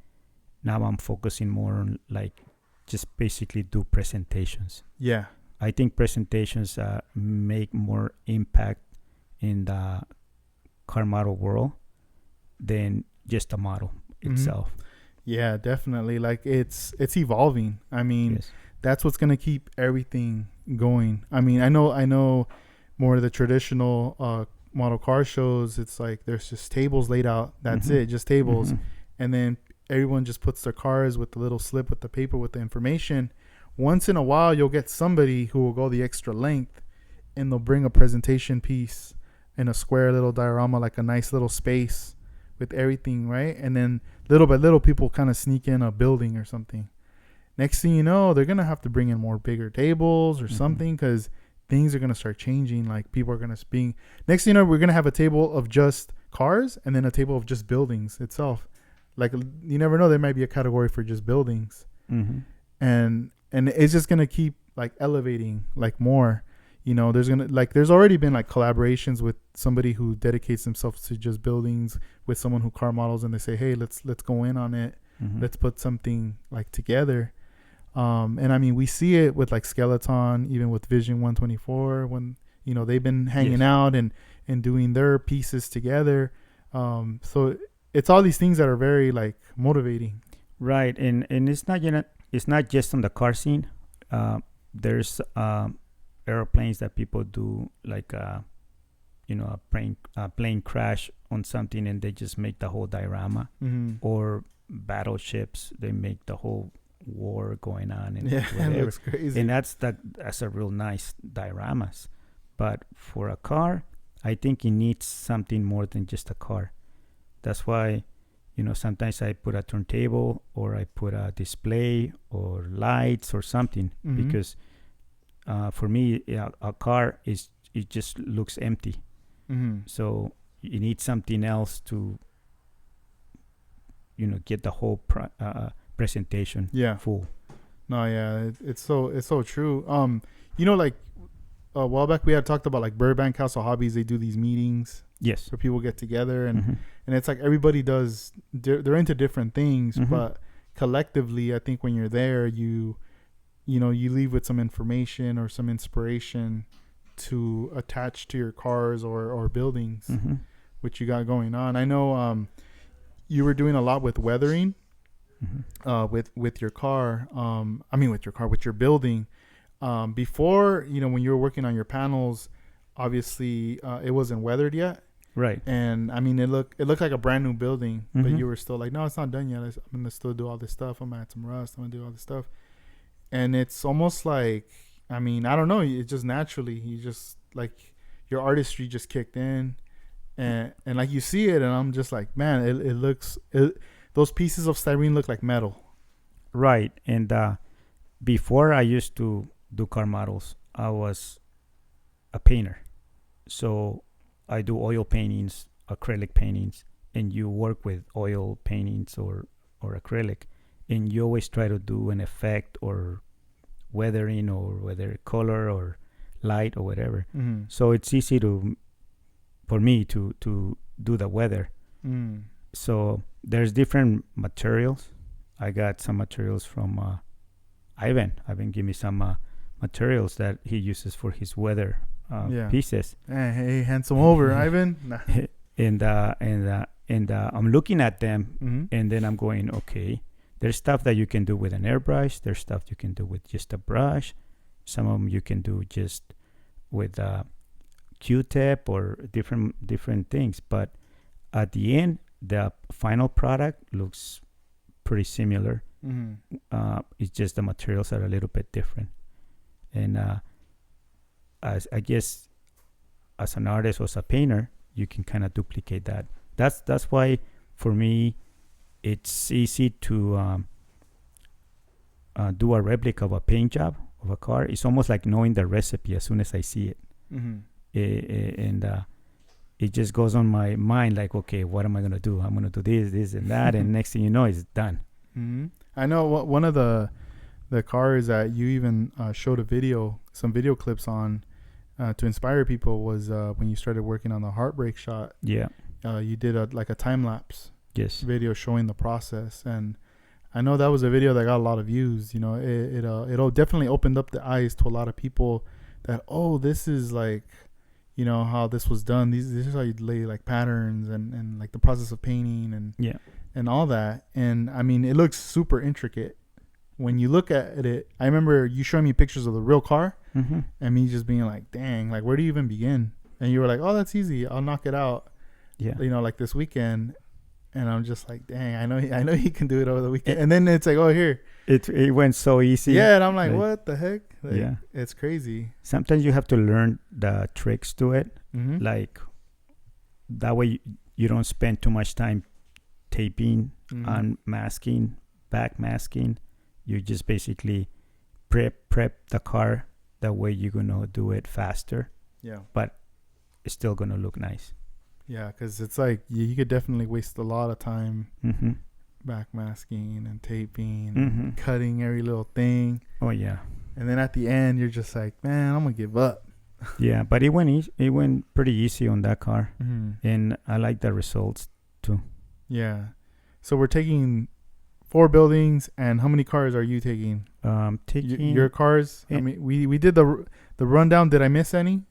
now I'm focusing more on like just basically do presentations. Yeah. I think presentations make more impact in the car model world than just the model itself. Yeah, definitely. Like, it's evolving. I mean, that's what's gonna keep everything going. I mean, I know more of the traditional model car shows. It's like there's just tables laid out. That's it, just tables, and then everyone just puts their cars with the little slip with the paper with the information. Once in a while, you'll get somebody who will go the extra length, and they'll bring a presentation piece in a square little diorama, like a nice little space with everything, right? And then little by little, people kind of sneak in a building or something. Next thing you know, they're going to have to bring in more bigger tables or something, because things are going to start changing. Like, people are going to be... Next thing you know, we're going to have a table of just cars, and then a table of just buildings itself. Like, you never know, there might be a category for just buildings. And it's just going to keep like elevating like more. You know, there's already been like collaborations with somebody who dedicates themselves to just buildings with someone who car models, and they say, hey, let's go in on it. Let's put something like together. And I mean, we see it with like Skeleton, even with Vision 124, when, you know, they've been hanging out and doing their pieces together. So it's all these things that are very like motivating. Right. And it's not just on the car scene. There's airplanes that people do, like a plane crash on something, and they just make the whole diorama. Or battleships, they make the whole war going on, and it looks crazy. And that's a real nice dioramas. But for a car, I think it needs something more than just a car. That's why, you know, sometimes I put a turntable, or I put a display, or lights, or something, because for me, a car it just looks empty. So you need something else to, you know, get the whole presentation full. No, yeah, it's so true. You know, like a while back we had talked about like Burbank House of Hobbies. They do these meetings Yes. where people get together, and Mm-hmm. and it's like everybody does. They're into different things, Mhm. but collectively, I think when you're there, you know, you leave with some information or some inspiration to attach to your cars or buildings, Mm-hmm. which you got going on. I know you were doing a lot with weathering with your car. With your building. Before, you know, when you were working on your panels, obviously it wasn't weathered yet. Right. And I mean, it looked like a brand new building, but Mhm. you were still like, no, it's not done yet. I'm gonna still do all this stuff. I'm gonna add some rust. I'm gonna do all this stuff, and it's almost like, I mean, I don't know. It just naturally, you just like your artistry just kicked in, and like you see it, and I'm just like, man, it looks. Those pieces of styrene look like metal. Right. And before I used to do car models, I was a painter. So I do oil paintings, acrylic paintings, and you work with oil paintings or acrylic, and you always try to do an effect or weathering or whether color or light or whatever. Mm-hmm. So it's easy for me to do the weather. Mm. So there's different materials. I got some materials from Ivan. Ivan gave me some materials that he uses for his weather pieces. Hey, handsome over, Ivan. Nah. And I'm looking at them, Mm-hmm. and then I'm going, okay, there's stuff that you can do with an airbrush. There's stuff you can do with just a brush. Some of them you can do just with a Q-tip or different things. But at the end, the final product looks pretty similar. Mm-hmm. It's just the materials are a little bit different. And as I guess as an artist or as a painter, you can kind of duplicate that. That's why for me it's easy to do a replica of a paint job of a car. It's almost like knowing the recipe as soon as I see it. Mm-hmm. And it just goes on my mind like, okay, what am I going to do? I'm going to do this and that. And next thing you know, it's done. Mm-hmm. I know one of the cars that you even showed some video clips on to inspire people was when you started working on the heartbreak shot. Yeah. You did a time lapse Yes. video showing the process, and I know that was a video that got a lot of views. You know, it definitely opened up the eyes to a lot of people that, oh, this is like, you know, how this was done. This is how you lay like patterns and like the process of painting and all that. And I mean, it looks super intricate when you look at it. I remember you showing me pictures of the real car, Mm-hmm. and me just being like, dang, like, where do you even begin? And you were like, oh, that's easy. I'll knock it out. Yeah. You know, like this weekend. And I'm just like, dang, I know he can do it over the weekend. And then it's like, oh, here. It went so easy. Yeah, and I'm like, Like, what the heck? Like, yeah. It's crazy. Sometimes you have to learn the tricks to it. Mm-hmm. Like that way you don't spend too much time taping, Mm-hmm. unmasking, back masking. You just basically prep the car. That way you're going to do it faster, Yeah. but it's still going to look nice. Yeah, because it's like you could definitely waste a lot of time Mm-hmm. back masking and taping, Mm-hmm. and cutting every little thing. Oh, yeah. And then at the end, you're just like, man, I'm going to give up. Yeah, but it went pretty easy on that car. Mm-hmm. And I like the results too. Yeah. So we're taking 4 buildings, and how many cars are you taking? Taking Your cars? I Eh. mean, we did the rundown. Did I miss any?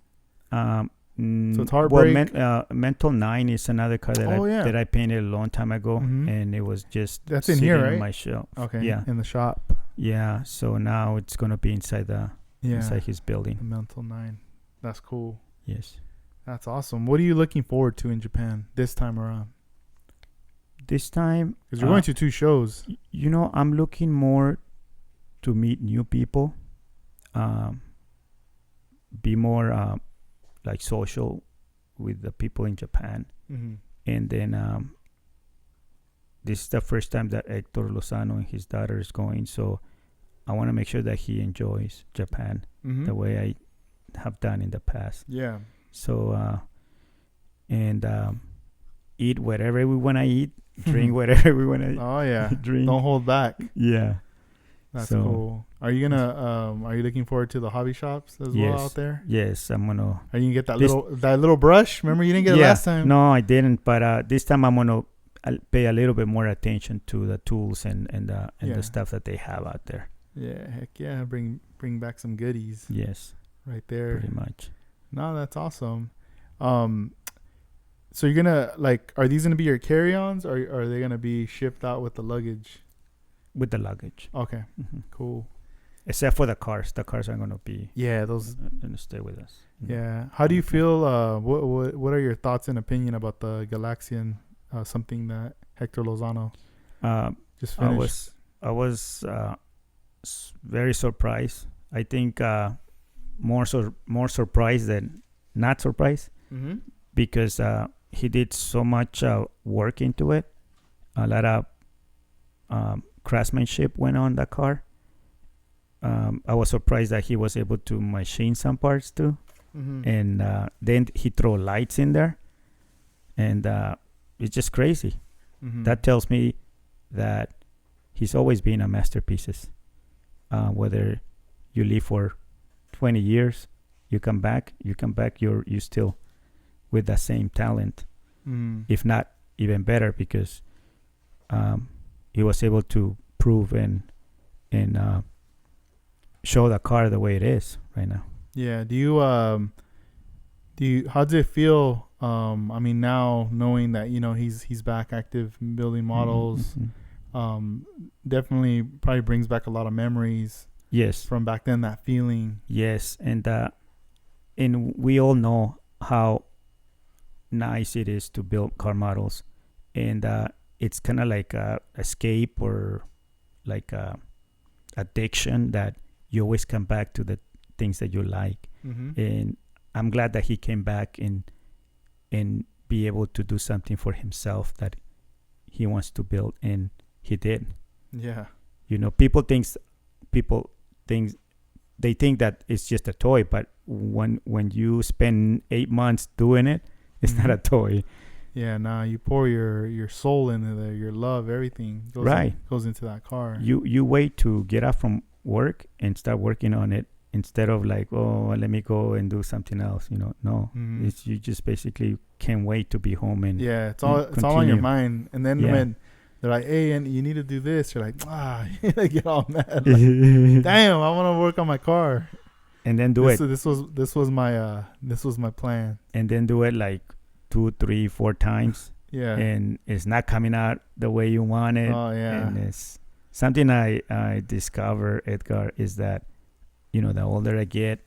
So it's Heartbreak. Mental 9 is another car that I painted a long time ago, Mhm. and it was just That's in sitting here, on right? my shelf. Okay. Yeah. In the shop. Yeah. So now it's gonna be inside Yeah. inside his The building. Mental 9. That's cool. Yes. That's awesome. What are you looking forward to in Japan this time around? This time, Because you're going to 2 shows. you know, I'm looking more to meet new people, be more like social with the people in Japan, Mm-hmm. and then this is the first time that Hector Lozano and his daughter is going, so I want to make sure that he enjoys Japan Mm-hmm. the way I have done in the past. Yeah. So eat whatever we want to eat, drink whatever we want to Oh, yeah. drink. Don't hold back. Yeah. That's So- cool. Are you looking forward to the hobby shops as well out there? Yes, I'm gonna. Are you gonna get This- that little brush? Remember you didn't get it last time? No, I didn't. But this time I'm gonna pay a little bit more attention to the tools and Yeah. the stuff that they have out there. Yeah, heck yeah. Bring back some goodies Yes, right there. pretty much. No, that's awesome. So you're gonna are these gonna be your carry-ons, or are they gonna be shipped out with the luggage? With the luggage. Okay, Hmm. cool. Except for the cars. The cars are gonna be Yeah, those. gonna stay with us. Yeah. How do you feel? What are your thoughts and opinion about the Galaxian? Something that Hector Lozano just finished. I was very surprised. I think more surprised than not surprised, Mm-hmm. because he did so much work into it. A lot of craftsmanship went on that car. I was surprised that he was able to machine some parts too, Mm-hmm. and then he throw lights in there, and it's just crazy. Mm-hmm. That tells me that he's always been a masterpieces. Whether you live for 20 years, you come back, you still with the same talent, if not even better, because he was able to prove and show the car the way it is right now. Yeah. Do you how does it feel? I mean, now knowing that he's back active building models, Mhm. definitely probably brings back a lot of memories Yes. from back then. That feeling. Yes, and we all know how nice it is to build car models, and it's kind of like a escape or like a addiction that you always come back to the things that you like. Mm-hmm. And I'm glad that he came back and be able to do something for himself that he wants to build, and he did. Yeah. People think they think that it's just a toy, but when you spend 8 months doing it, it's not a toy. Yeah. Nah. You pour your soul into there, your love, everything goes into that car. You wait to get up from work and start working on it, instead of like, oh, let me go and do something else. No, Mhm. it's you just basically can't wait to be home and Yeah, it's all on your continue. mind. And then Yeah. when they're like, "Hey, and you need to do this," you're like, you get all mad. Like, damn, I want to work on my car. and then do it, This was my plan. and then do it like 2, 3, 4 times, Yeah. and it's not coming out the way you want it. Oh yeah. And it's something I discover, Edgar, is that the older I get,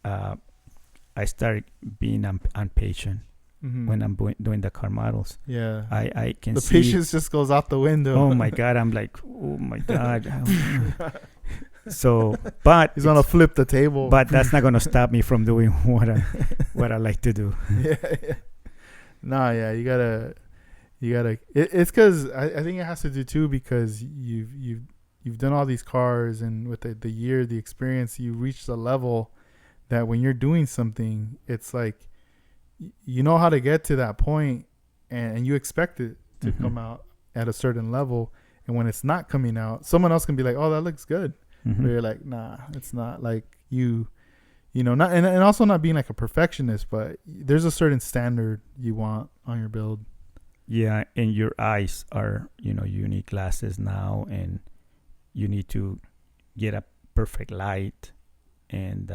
I start being impatient Mhm. when I'm doing the car models. Yeah. I can The see. patience just goes out the window. Oh my God! I'm like, oh my God. So, but He's gonna flip the table. but that's not gonna stop me from doing what I like to do. yeah. Nah, yeah, you gotta. It's because I think it has to do too, because you've done all these cars, and with the experience, you reach the level that when you're doing something, it's like you know how to get to that point, and you expect it to Mhm. come out at a certain level, and when it's not coming out, someone else can be like, "Oh, that looks good," Mhm. but you're like, "Nah, it's not." Like not, and also not being like a perfectionist, but there's a certain standard you want on your build. Yeah, and your eyes are, you need glasses now, and you need to get a perfect light, and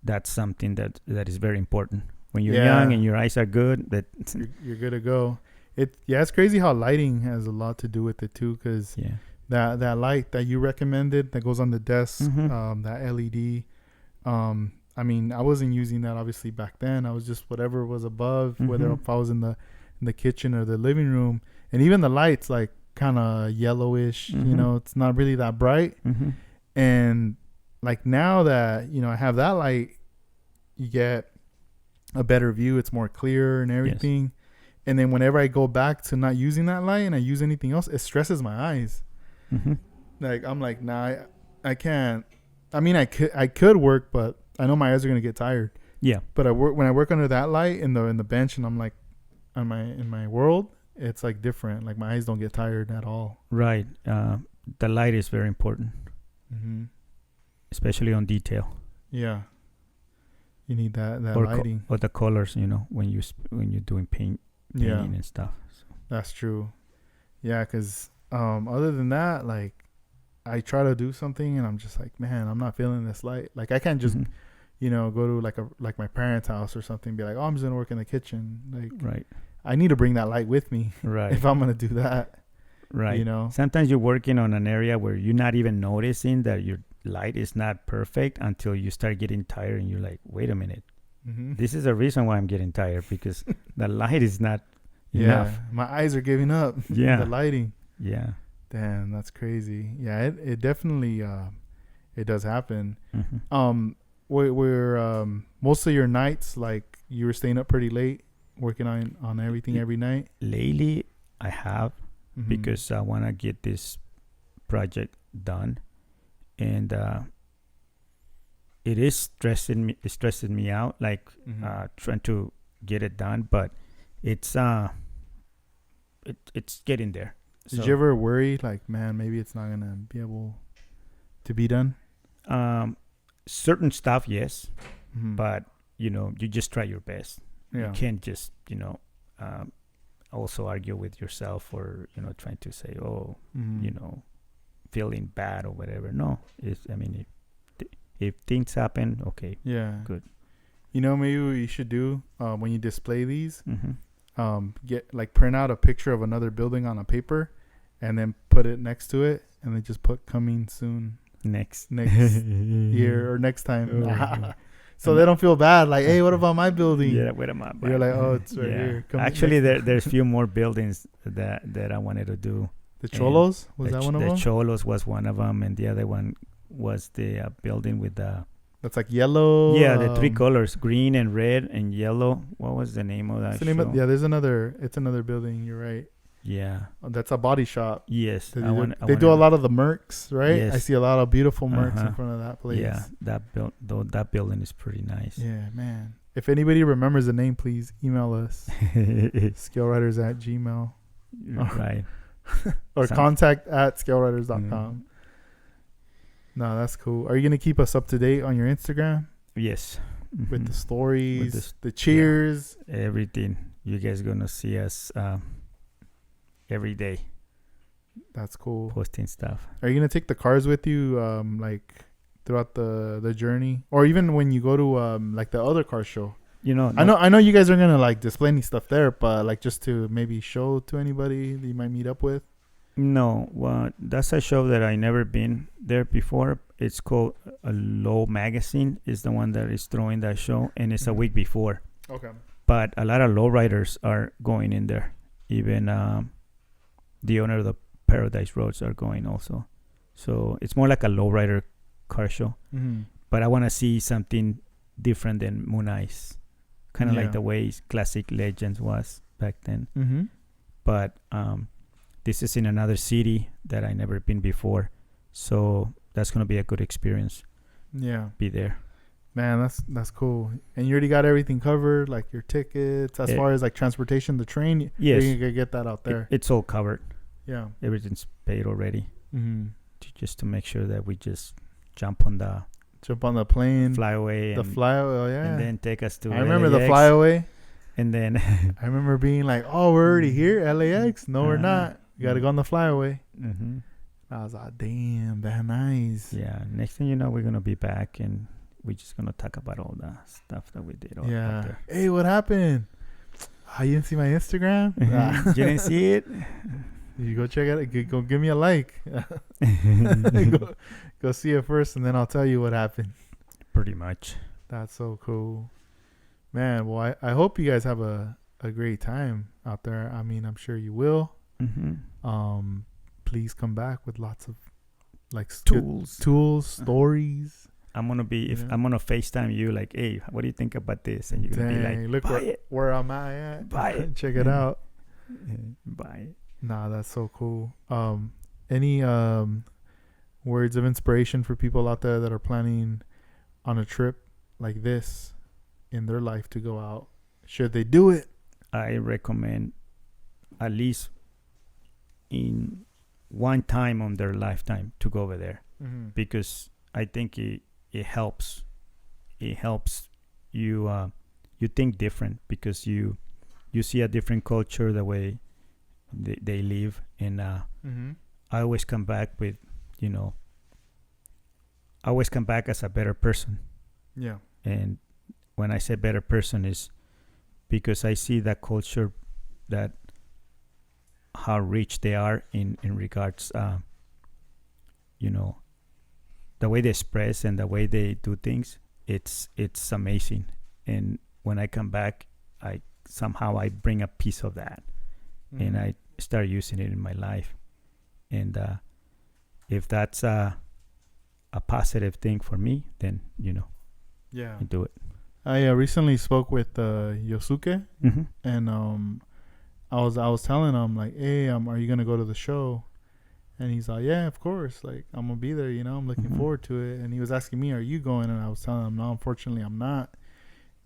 that's something that is very important. When you're Yeah. young and your eyes are good, You're good to go. It's crazy how lighting has a lot to do with it too, because yeah. that light that you recommended that goes on the desk, Mhm. that LED. I mean, I wasn't using that obviously back then. I was just whatever was above, whether Mhm. if I was in the kitchen or the living room, and even the lights like kind of yellowish. Mhm. It's not really that bright. Mm-hmm. And like now that I have that light, you get a better view. It's more clear and everything. And then whenever I go back to not using that light and I use anything else, it stresses my eyes. Mm-hmm. Like I'm like, nah, I can't. I mean, I could work, but I know my eyes are gonna get tired. Yeah. But when I work under that light in the bench, and I'm like, in my world, it's like different. Like my eyes don't get tired at all. Right. The light is very important. Mm-hmm. especially on detail. Yeah. You need that or lighting. Or the colors, when you're doing painting and stuff. So. That's true. Yeah, because other than that, like, I try to do something and I'm just like, man, I'm not feeling this light. Like, I can't just, go to like my parents' house or something and be like, oh, I'm just going to work in the kitchen. Like, right. I need to bring that light with me. Right. If I'm going to do that. Right. Sometimes you're working on an area where you're not even noticing that your light is not perfect until you start getting tired and you're like, wait a minute. Mm-hmm. This is the reason why I'm getting tired, because the light is not enough. My eyes are giving up. Yeah. The lighting. Yeah. Damn, that's crazy. Yeah, it definitely it does happen. Mm-hmm. Where most of your nights, like, you were staying up pretty late working on everything every night? Lately, I have, Mm-hmm. because I want to get this project done, and it is stressing me out, like trying to get it done, but it's getting there. Did you ever worry, like, man, maybe it's not gonna be able to be done? Certain stuff, yes, Mm-hmm. but you just try your best. Yeah. You can't just also argue with yourself, or trying to say, oh, Mm-hmm. feeling bad or whatever. No, if things happen, okay. Yeah. Good. Maybe what you should do when you display these, Mm-hmm. print out a picture of another building on a paper, and then put it next to it, and then just put coming soon Next year or next time. So they don't feel bad. Like, hey, what about my building? Yeah, wait a minute. You're like, oh, it's right here. Actually, there's few more buildings that I wanted to do. The Cholos? Was that one of them? The Cholos was one of them, and the other one was the building with the... That's like yellow. Yeah, the three colors, green and red and yellow. What was the name of that show? There's another. It's another building. You're right. Yeah. That's a body shop. Yes. They do a lot of the Mercs, right? Yes. I see a lot of beautiful Mercs in front of that place. Yeah, that building is pretty nice. Yeah, man. If anybody remembers the name, please email us. scaleriders@gmail. Right. Or contact@scaleriders.com. No, that's cool. Are you going to keep us up to date on your Instagram? Yes. With the stories, the cheers? Yeah, everything. You guys going to see us every day. That's cool. Posting stuff. Are you going to take the cars with you throughout the journey? Or even when you go to the other car show? I know you guys are going to display any stuff there, but just to maybe show to anybody that you might meet up with? No, well, that's a show that I never been there before. It's called a Low Magazine. Is the one that is throwing that show, and it's a week before. Okay. But a lot of lowriders are going in there. Even the owner of the Paradise Roads are going also. So it's more like a lowrider car show. Mm-hmm. But I want to see something different than Moon Eyes, kind of like the way Classic Legends was back then. Mm-hmm. But this is in another city that I never been before, so that's gonna be a good experience. Yeah, be there. Man, that's cool. And you already got everything covered, like your tickets, as far as transportation, the train. Yes, you can get that out there. It's all covered. Yeah, everything's paid already. Mm-hmm. Just to make sure that we just jump on the plane, fly away, oh yeah, and then take us to. I remember the flyaway, and then I remember being like, "Oh, we're already here, LAX." No, we're not. You got to go on the flyaway. Mm-hmm. I was like, "Damn, that nice." Yeah. Next thing you know, we're gonna be back, and we're just gonna talk about all the stuff that we did. Out there. Hey, what happened? Oh, you didn't see my Instagram? You didn't see it? You go check it out. Go give me a like. go see it first, and then I'll tell you what happened. Pretty much. That's so cool, man. Well, I hope you guys have a great time out there. I mean, I'm sure you will. Mm-hmm. Please come back with lots of tools, stories. I'm gonna FaceTime you, like, hey, what do you think about this? And you're gonna be like, look where am I at? Buy it. Check it out. Buy it. Nah, that's so cool. Any words of inspiration for people out there that are planning on a trip like this in their life to go out? Should they do it? I recommend at least one time on their lifetime to go over there, Mm-hmm. because I think it helps. It helps you you think different, because you see a different culture, the way they live, and Mm-hmm. I always come back with, I always come back as a better person. Yeah. And when I say better person is because I see that culture, that how rich they are in regards, the way they express and the way they do things. It's amazing. And when I come back, I bring a piece of that, and I start using it in my life. And if that's a positive thing for me, then Yeah. I do it. I recently spoke with Yosuke, Mm-hmm. and I was telling him like, hey, are you gonna go to the show? And he's like, yeah, of course. Like, I'm gonna be there. I'm looking Mhm. forward to it. And he was asking me, are you going? And I was telling him, no, unfortunately, I'm not.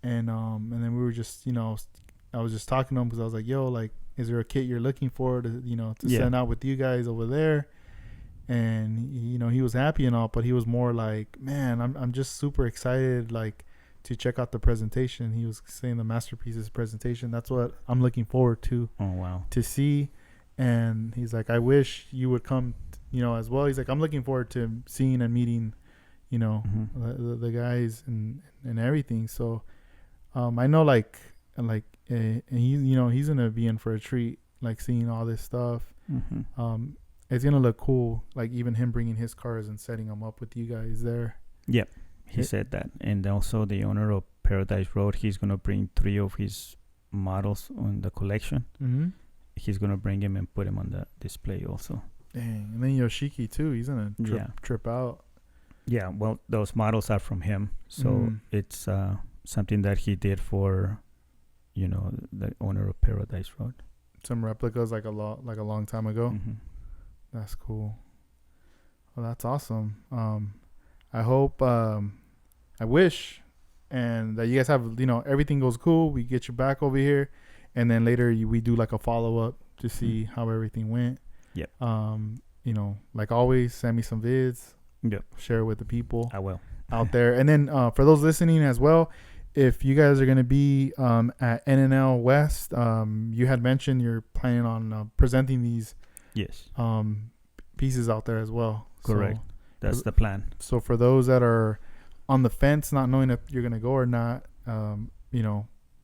And then we were just, I was just talking to him because I was like, yo, like, is there a kit you're looking for to Yeah. send out with you guys over there? And he was happy and all, but he was more like, man, I'm just super excited, like, to check out the presentation. He was saying the Masterpieces presentation. That's what I'm looking forward to Oh wow. see. And he's like, I wish you would come, as well. He's like, I'm looking forward to seeing and meeting, Mhm. the guys and everything. So, I know and he's gonna be in for a treat, like seeing all this stuff. Mm-hmm. It's gonna look cool, like even him bringing his cars and setting them up with you guys there. Yep, he said that. And also the owner of Paradise Road, he's gonna bring 3 of his models on the collection. Mm-hmm. He's gonna bring him and put him on the display also. Dang, and then Yoshiki too. He's gonna trip out. Yeah, well, those models are from him, so Mhm. it's something that he did for, the owner of Paradise Road. Some replicas like a long time ago. Mhm. That's cool. Well, that's awesome. I hope, I wish, and that you guys have, everything goes cool. We get you back over here, and then later we do like a follow up to see how everything went. Yep. Like always, send me some vids. Yep. Share it with the people I will. out there. And then for those listening as well, if you guys are going to be at NNL West, you had mentioned you're planning on presenting these Yes. pieces out there as well. Correct. That's the plan. So for those that are on the fence, not knowing if you're going to go or not,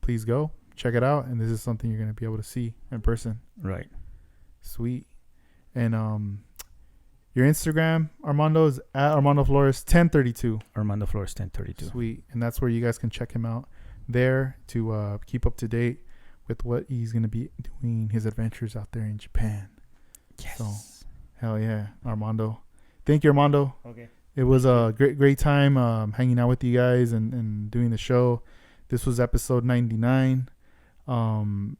please go check it out. And this is something you're going to be able to see in person. Right. Sweet. And your Instagram, Armando, is at Armando Flores 1032. Armando Flores 1032. Sweet. And that's where you guys can check him out there to keep up to date with what he's going to be doing, his adventures out there in Japan. Yes. So, hell yeah, Armando. Thank you, Armando. Okay. It was a great time hanging out with you guys and doing the show. This was episode 99. And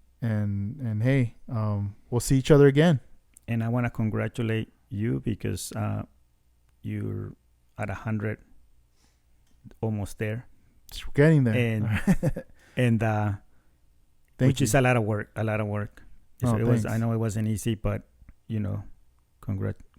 hey, we'll see each other again. And I want to congratulate you because you're at 100, almost there. We're getting there. And Thank which you. is a lot of work. I Thanks. know it wasn't easy, but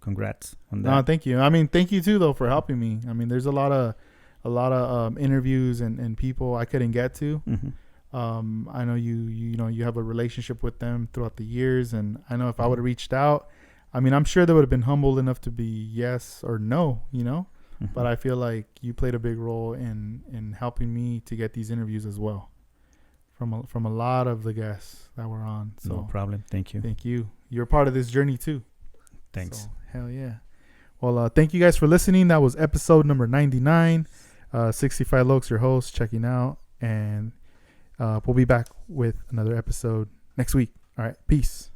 congrats on that. No, thank you. I mean, thank you too, though, for helping me. I mean, there's a lot of interviews and people I couldn't get to. Mm-hmm. I know you have a relationship with them throughout the years, and I know if I would have reached out, I mean, I'm sure they would have been humbled enough to be yes or no, Mm-hmm. But I feel like you played a big role in helping me to get these interviews as well, from a lot of the guests that were on. So no problem. Thank you. thank you. You're part of this journey too. Thanks. So, hell yeah. Well, thank you guys for listening. That was episode number 99. 65 Lokes, your host, checking out. And we'll be back with another episode next week. All right. Peace.